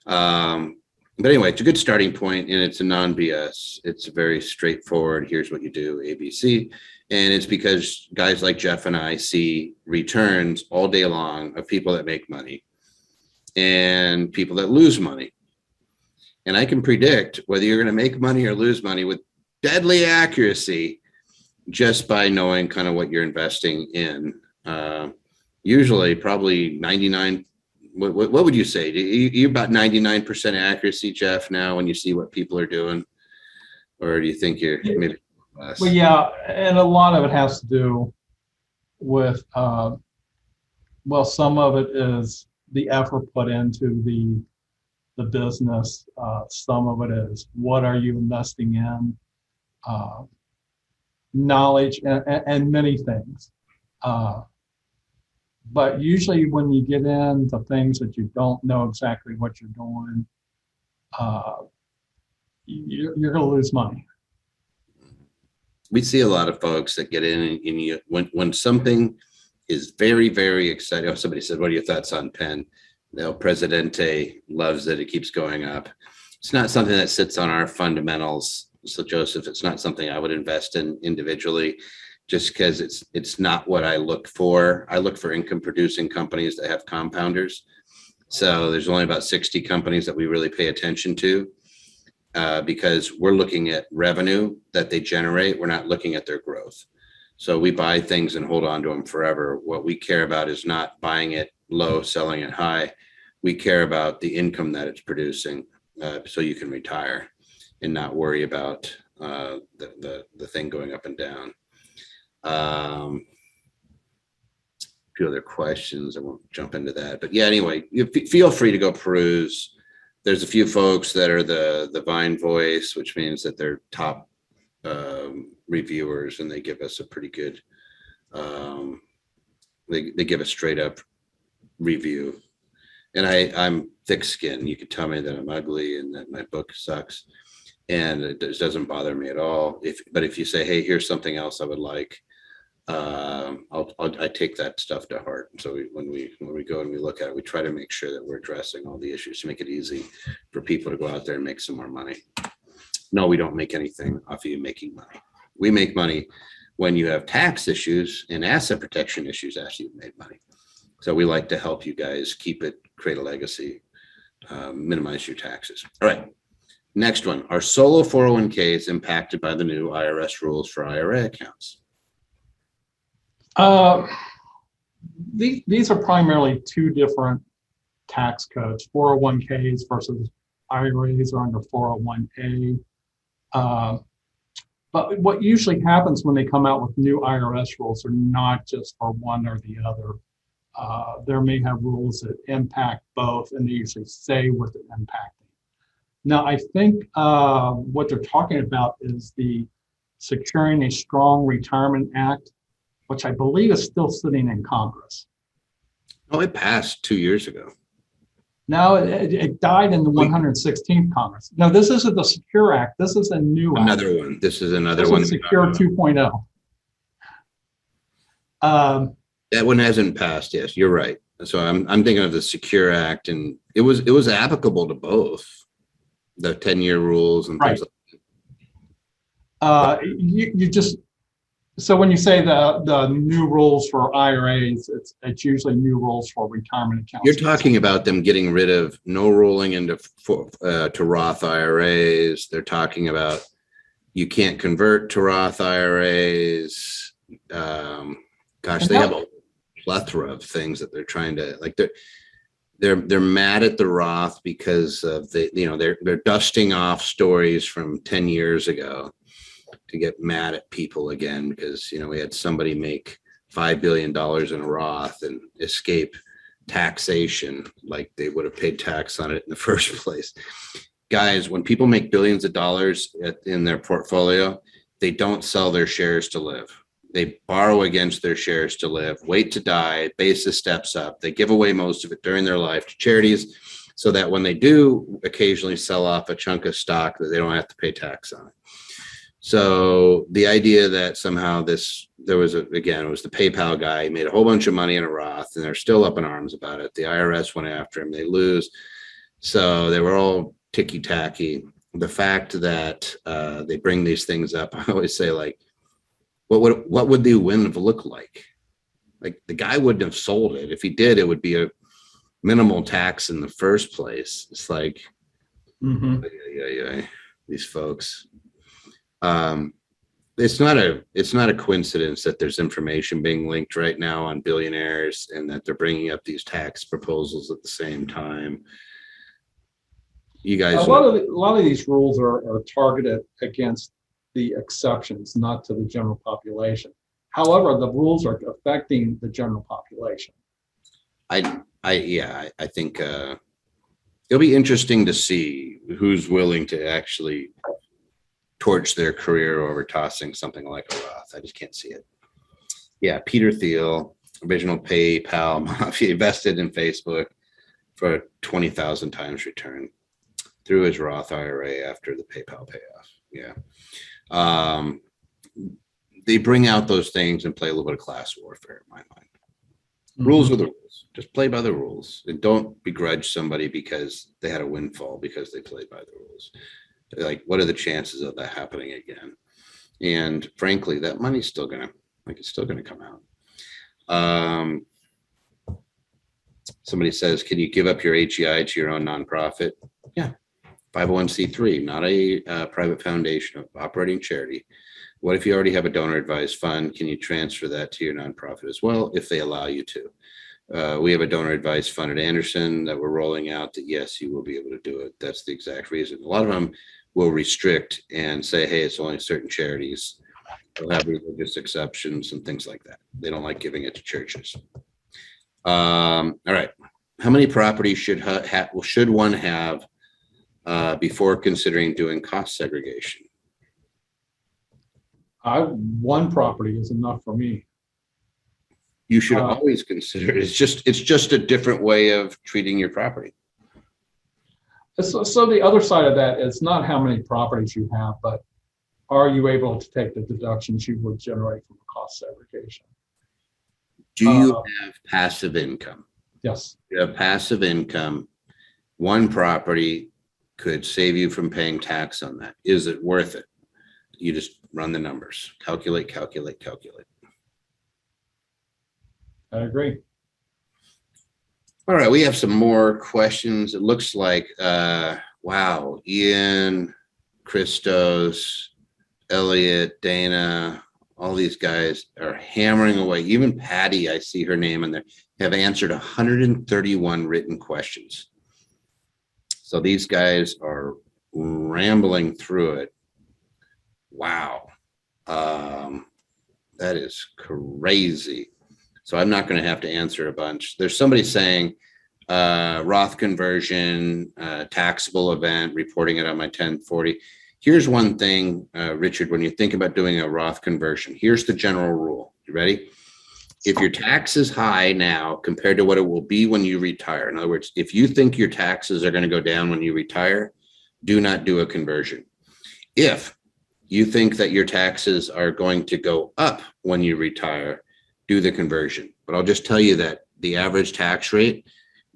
But anyway, it's a good starting point, and it's a non-BS. It's very straightforward. Here's what you do, ABC. And it's because guys like Jeff and I see returns all day long of people that make money and people that lose money. And I can predict whether you're going to make money or lose money with deadly accuracy just by knowing kind of what you're investing in. Usually probably 99. What would you say? You're about 99% accuracy, Jeff, now when you see what people are doing? Or do you think you're maybe less? Well, yeah, and a lot of it has to do with, well, some of it is the effort put into the business. Some of it is what are you investing in? knowledge, and many things. But usually when you get into things that you don't know exactly what you're doing, you're going to lose money. We see a lot of folks that get in and when something is very, very exciting. Oh, somebody said, what are your thoughts on Penn? El Presidente loves it. It keeps going up. It's not something that sits on our fundamentals. So Joseph, it's not something I would invest in individually, just because it's not what I look for. I look for income producing companies that have compounders. So there's only about 60 companies that we really pay attention to, because we're looking at revenue that they generate. We're not looking at their growth. So we buy things and hold on to them forever. What we care about is not buying it low, selling it high. We care about the income that it's producing, so you can retire and not worry about the thing going up and down. A few other questions. I won't jump into that, but yeah, anyway, you feel free to go peruse. There's a few folks that are the Vine voice, which means that they're top reviewers, and they give us a pretty good, they give a straight up review. And I'm thick skinned. You could tell me that I'm ugly and that my book sucks, and it doesn't bother me at all. But if you say, hey, here's something else I would like, I take that stuff to heart. So when we go and we look at it, we try to make sure that we're addressing all the issues to make it easy for people to go out there and make some more money. No, we don't make anything off of you making money. We make money when you have tax issues and asset protection issues after you've made money. So we like to help you guys keep it, create a legacy, minimize your taxes. All right. Next one. Are solo 401ks impacted by the new IRS rules for IRA accounts? These are primarily two different tax codes. 401ks versus IRAs are under 401a. But what usually happens when they come out with new IRS rules are not just for one or the other. There may have rules that impact both, and they usually say what they're impacting. Now, I think what they're talking about is the Securing a Strong Retirement Act, which I believe is still sitting in Congress. Oh, it passed 2 years ago. No, it died in the 116th Congress. No, this isn't the Secure Act. This is a new Another act. one. This is another This one. is Secure 2.0. That one hasn't passed. Yes, you're right. So I'm thinking of the Secure Act, and it was applicable to both the 10-year rules and things like that. So when you say the new rules for IRAs, it's usually new rules for retirement accounts. You're talking about them getting rid of no rolling into to Roth IRAs. They're talking about you can't convert to Roth IRAs. Gosh, they have a plethora of things that they're trying to, like, they're mad at the Roth because of they're dusting off stories from 10 years ago to get mad at people again, because we had somebody make $5 billion in a Roth and escape taxation, like they would have paid tax on it in the first place. Guys, when people make billions of dollars in their portfolio, they don't sell their shares to live. They borrow against their shares to live, wait to die, basis steps up. They give away most of it during their life to charities, so that when they do occasionally sell off a chunk of stock, that they don't have to pay tax on it. So the idea that somehow it was the PayPal guy, he made a whole bunch of money in a Roth, and they're still up in arms about it. The IRS went after him, they lose. So they were all ticky-tacky. The fact that they bring these things up, I always say, like, what would the win have looked like? Like, the guy wouldn't have sold it. If he did, it would be a minimal tax in the first place. It's like, these folks. It's not a coincidence that there's information being linked right now on billionaires, and that they're bringing up these tax proposals at the same time. You guys, a lot of these rules are targeted against the exceptions, not to the general population. However, the rules are affecting the general population. I think it'll be interesting to see who's willing to actually torch their career over tossing something like a Roth. I just can't see it. Yeah, Peter Thiel, original PayPal mafia, invested in Facebook for 20,000 times return through his Roth IRA after the PayPal payoff. Yeah. They bring out those things and play a little bit of class warfare in my mind. Rules are the rules. Just play by the rules and don't begrudge somebody because they had a windfall because they played by the rules. Like, what are the chances of that happening again? And frankly, that money's still gonna, it's still gonna come out. Somebody says, can you give up your HEI to your own nonprofit? Yeah, 501c3, not a private foundation, of operating charity. What if you already have a donor advised fund? Can you transfer that to your nonprofit as well if they allow you to? We have a donor advised fund at Anderson that we're rolling out that, yes, you will be able to do it. That's the exact reason. A lot of them will restrict and say, hey, it's only certain charities. They'll have religious exceptions and things like that. They don't like giving it to churches. All right. How many properties should one have before considering doing cost segregation? One property is enough for me. You should always consider it. It's just a different way of treating your property. So the other side of that is not how many properties you have, but are you able to take the deductions you would generate from cost segregation? Do you have passive income? Yes. You have passive income. One property could save you from paying tax on that. Is it worth it? You just run the numbers, calculate. I agree. All right, we have some more questions. It looks like, wow, Ian, Christos, Elliot, Dana, all these guys are hammering away. Even Patty, I see her name in there, have answered 131 written questions. So these guys are rambling through it. Wow. That is crazy. So I'm not going to have to answer a bunch. There's somebody saying Roth conversion, taxable event, reporting it on my 1040. Here's one thing, Richard, when you think about doing a Roth conversion, here's the general rule. You ready? If your tax is high now compared to what it will be when you retire, in other words, if you think your taxes are going to go down when you retire, do not do a conversion. If you think that your taxes are going to go up when you retire, do the conversion. But I'll just tell you that the average tax rate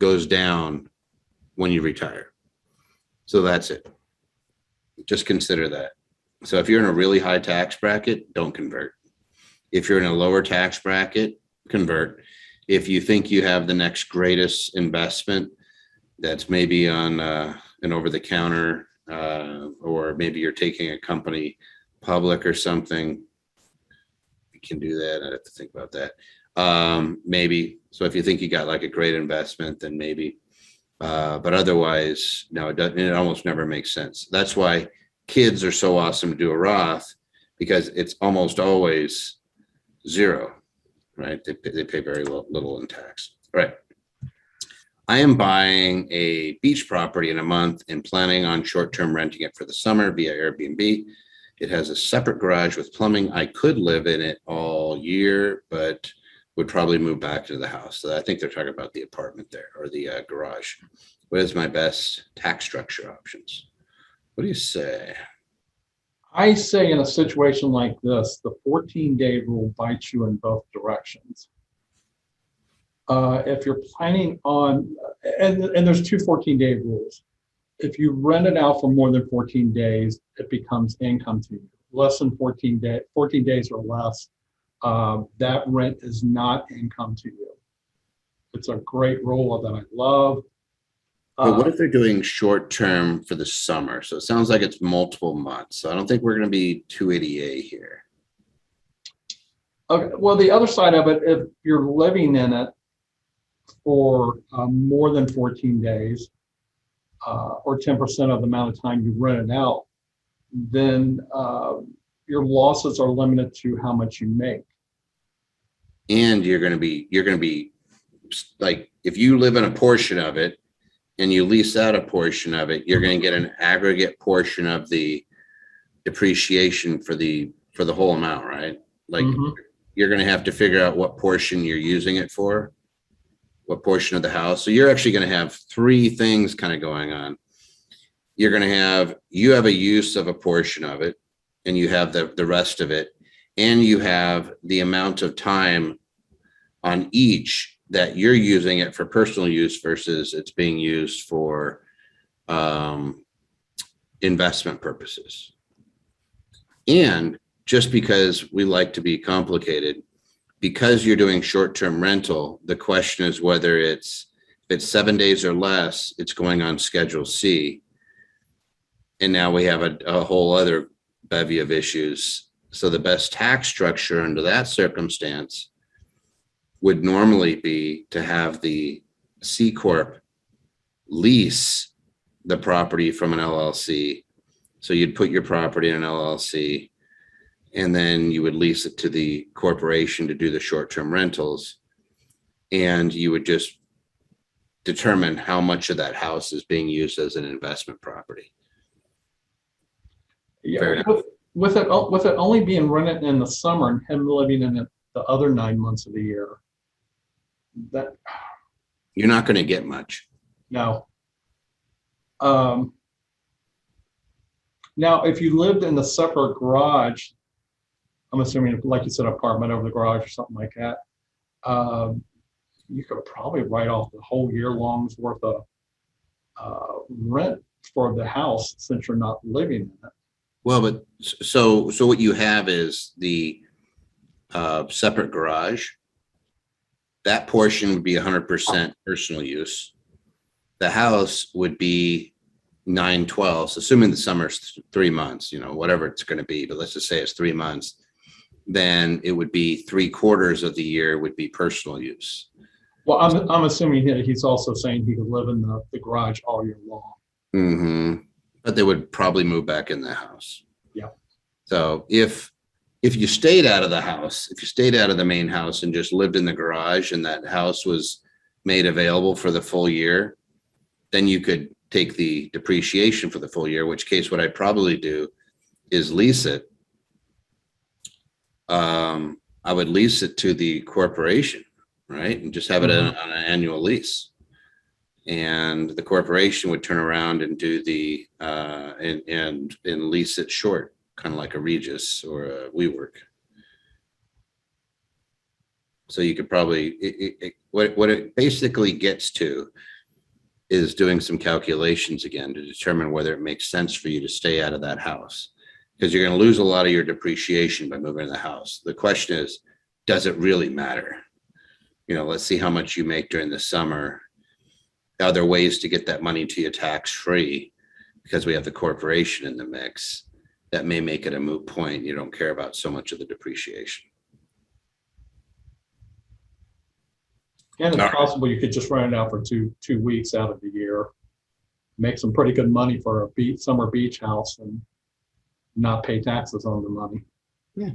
goes down when you retire. So that's it. Just consider that. So if you're in a really high tax bracket, don't convert. If you're in a lower tax bracket, convert. If you think you have the next greatest investment that's maybe on an over-the-counter or maybe you're taking a company public or something, you can do that. I have to think about that. Maybe. So if you think you got like a great investment, then maybe. But otherwise, no, it almost never makes sense. That's why kids are so awesome to do a Roth, because it's almost always zero, right? They pay very little in tax. All right. I am buying a beach property in a month and planning on short-term renting it for the summer via Airbnb. It has a separate garage with plumbing. I could live in it all year, but would probably move back to the house. So I think they're talking about the apartment there or the garage. What is my best tax structure options? What do you say? I say in a situation like this, the 14-day rule bites you in both directions. If you're planning on, and there's two 14-day rules. If you rent it out for more than 14 days, it becomes income to you. Less than 14 days or less, that rent is not income to you. It's a great rule that I love. But what if they're doing short term for the summer? So it sounds like it's multiple months. So I don't think we're going to be 280A here. Okay. Well, the other side of it, if you're living in it for more than 14 days or 10% of the amount of time you rent it out, then your losses are limited to how much you make. And you're going to be like, if you live in a portion of it and you lease out a portion of it, you're going to get an aggregate portion of the depreciation for the whole amount, right? Like Mhm. you're going to have to figure out what portion you're using it for, what portion of the house. So you're actually going to have three things kind of going on. You're going to have, you have a use of a portion of it, and you have the rest of it, and you have the amount of time on each that you're using it for personal use versus it's being used for investment purposes. And just because we like to be complicated, because you're doing short-term rental, the question is whether if it's 7 days or less, it's going on Schedule C. And now we have a whole other bevy of issues. So the best tax structure under that circumstance would normally be to have the C-Corp lease the property from an LLC. So you'd put your property in an LLC, and then you would lease it to the corporation to do the short-term rentals. And you would just determine how much of that house is being used as an investment property. Yeah, with it only being rented in the summer and him living in it the other 9 months of the year, that You're not going to get much. no. Now, if you lived in a separate garage, I'm assuming, like you said, apartment over the garage or something like that, you could probably write off the whole year long's worth of rent for the house since you're not living in it. Well, but so what you have is the separate garage. That portion would be 100% personal use. The house would be 9/12, assuming the summer's 3 months, whatever it's going to be, but let's just say it's 3 months. Then it would be 3/4 of the year would be personal use. Well, I'm assuming that he's also saying he could live in the garage all year long. Mm-hmm. But they would probably move back in the house. Yeah. So if you stayed out of the house, if you stayed out of the main house and just lived in the garage, and that house was made available for the full year, then you could take the depreciation for the full year, which case what I'd probably do is lease it. I would lease it to the corporation, right? And just have it on an annual lease. And the corporation would turn around and do the and lease it short, kind of like a Regis or a WeWork. So you could probably what it basically gets to is doing some calculations again to determine whether it makes sense for you to stay out of that house, because you're going to lose a lot of your depreciation by moving in the house. The question is, does it really matter? Let's see how much you make during the summer. Are there ways to get that money to you tax free? Because we have the corporation in the mix, that may make it a moot point. You don't care about so much of the depreciation. And it's possible you could just rent it out for two weeks out of the year, make some pretty good money for a summer beach house, and not pay taxes on the money. Yeah.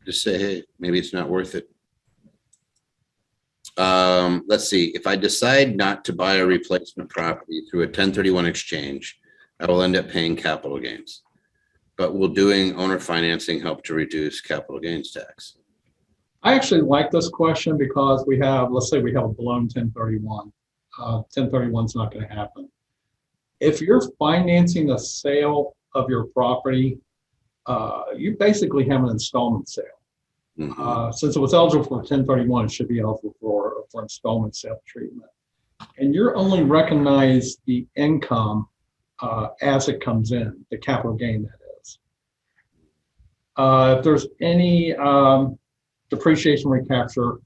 Just say, hey, maybe it's not worth it. Let's see. If I decide not to buy a replacement property through a 1031 exchange, I will end up paying capital gains. But will doing owner financing help to reduce capital gains tax? I actually like this question because let's say we have a blown 1031. 1031 is not going to happen. If you're financing a sale of your property, you basically have an installment sale. Mm-hmm. Since it was eligible for 1031, it should be eligible for installment sale treatment. And you're only recognize the income as it comes in, the capital gain, that is. If there's any depreciation recapture,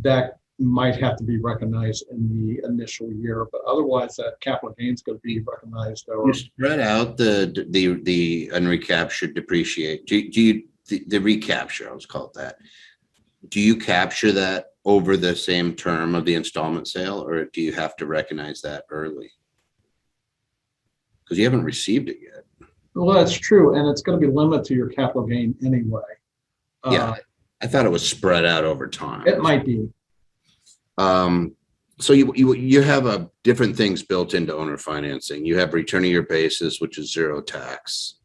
that might have to be recognized in the initial year, but otherwise that capital gain is going to be recognized. You spread out the unrecaptured depreciate. Do you the recapture? Let's call it that. Do you capture that over the same term of the installment sale, or do you have to recognize that early? Because you haven't received it yet. Well, that's true, and it's going to be limited to your capital gain anyway. Yeah, I thought it was spread out over time. It might be. So you have different things built into owner financing. You have return of your basis, which is zero tax.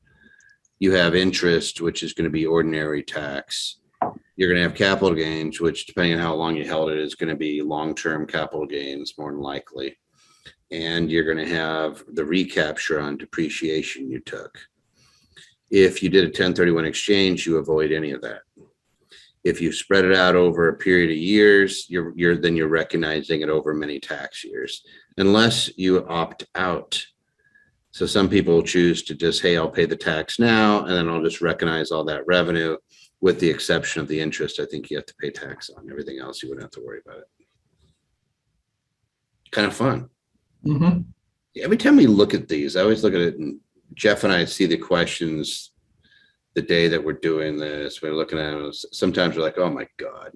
You have interest, which is going to be ordinary tax. You're going to have capital gains, which depending on how long you held it is going to be long-term capital gains more than likely. And you're going to have the recapture on depreciation you took. If you did a 1031 exchange, you avoid any of that. If you spread it out over a period of years, you're recognizing it over many tax years, unless you opt out. So some people choose to just, hey, I'll pay the tax now, and then I'll just recognize all that revenue, with the exception of the interest. I think you have to pay tax on. Everything else, you wouldn't have to worry about it. Kind of fun. Mm-hmm. Every time we look at these, I always look at it, and Jeff and I see the questions the day that we're doing this. We're looking at them. Sometimes we're like, oh my God.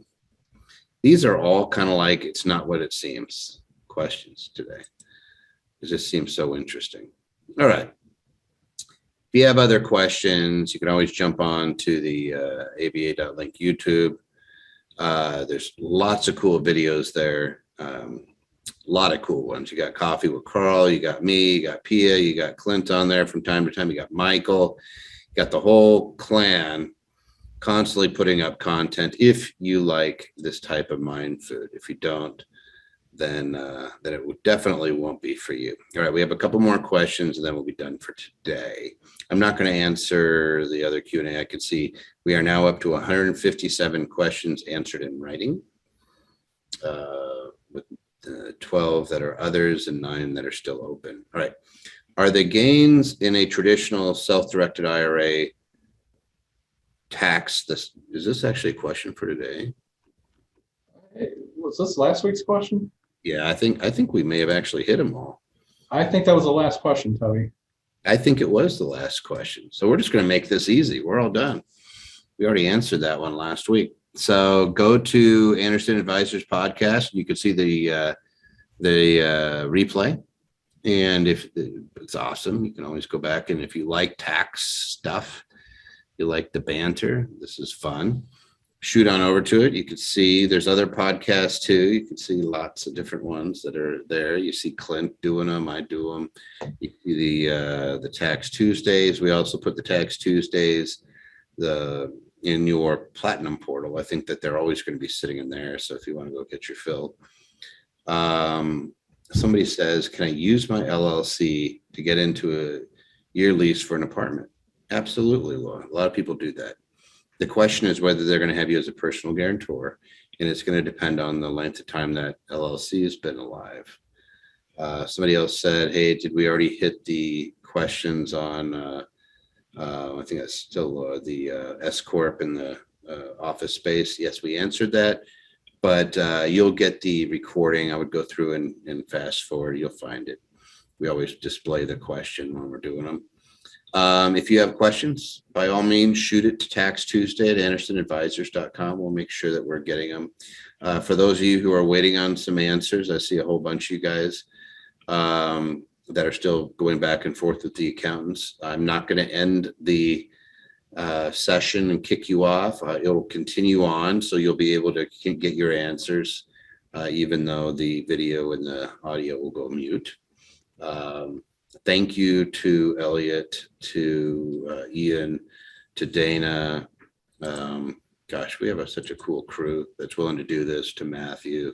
These are all kind of like, it's not what it seems questions today. It just seems so interesting. All right. If you have other questions, you can always jump on to the aba.link YouTube. There's lots of cool videos there. A lot of cool ones. You got Coffee with Carl, you got me, you got Pia, you got Clint on there from time to time. You got Michael, you got the whole clan constantly putting up content. If you like this type of mind food, if you don't, then it definitely won't be for you. All right, we have a couple more questions and then we'll be done for today. I'm not going to answer the other Q&A. I can see we are now up to 157 questions answered in writing, with 12 that are others and 9 that are still open. All right. Are the gains in a traditional self-directed IRA tax? Is this actually a question for today? Was this last week's question? Yeah, I think we may have actually hit them all. I think that was the last question, Toby. I think it was the last question. So we're just going to make this easy. We're all done. We already answered that one last week. So go to Anderson Advisors podcast. You can see the replay. And if it's awesome, you can always go back. And if you like tax stuff, you like the banter, this is fun. Shoot on over to it. You can see there's other podcasts too. You can see lots of different ones that are there. You see Clint doing them. I do them. You see the Tax Tuesdays. We also put the Tax Tuesdays in your Platinum portal. I think that they're always going to be sitting in there. So if you want to go get your fill. Somebody says, can I use my LLC to get into a year lease for an apartment? Absolutely, Laura. A lot of people do that. The question is whether they're going to have you as a personal guarantor, and it's going to depend on the length of time that LLC has been alive. Somebody else said, hey, did we already hit the questions on, I think that's still the S-Corp and the office space? Yes, we answered that, but you'll get the recording. I would go through and fast forward. You'll find it. We always display the question when we're doing them. If you have questions, by all means, shoot it to Tax Tuesday at AndersonAdvisors.com. We'll make sure that we're getting them. For those of you who are waiting on some answers, I see a whole bunch of you guys that are still going back and forth with the accountants. I'm not going to end the session and kick you off. It'll continue on, so you'll be able to get your answers, even though the video and the audio will go mute. Thank you to Elliot, to Ian, to Dana. Gosh, we have such a cool crew that's willing to do this, to Matthew.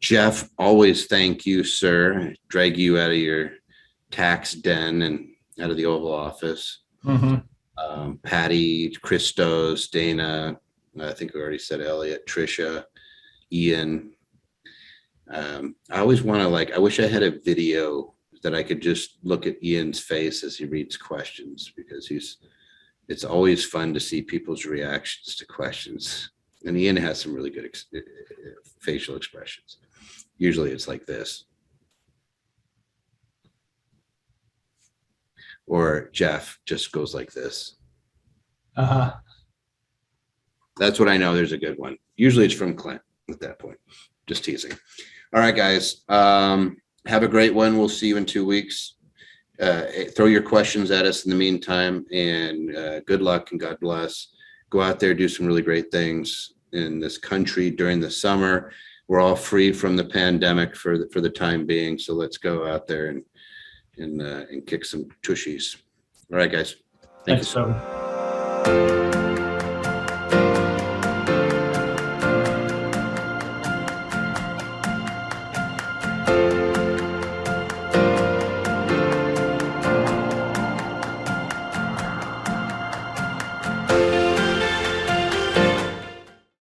Jeff, always thank you, sir. Drag you out of your tax den and out of the Oval Office. Mm-hmm. Patty, Christos, Dana, I think we already said Elliot, Trisha, Ian. I always want to I wish I had a video that I could just look at Ian's face as he reads questions, because it's always fun to see people's reactions to questions. And Ian has some really good facial expressions. Usually it's like this. Or Jeff just goes like this. Uh-huh. That's what I know. There's a good one. Usually it's from Clint at that point. Just teasing. All right, guys. Have a great one. We'll see you in 2 weeks. Throw your questions at us in the meantime, and good luck and God bless. Go out there, do some really great things in this country during the summer. We're all free from the pandemic for the time being. So let's go out there and kick some tushies. All right, guys. Thank you, Thanks, sir. Toby.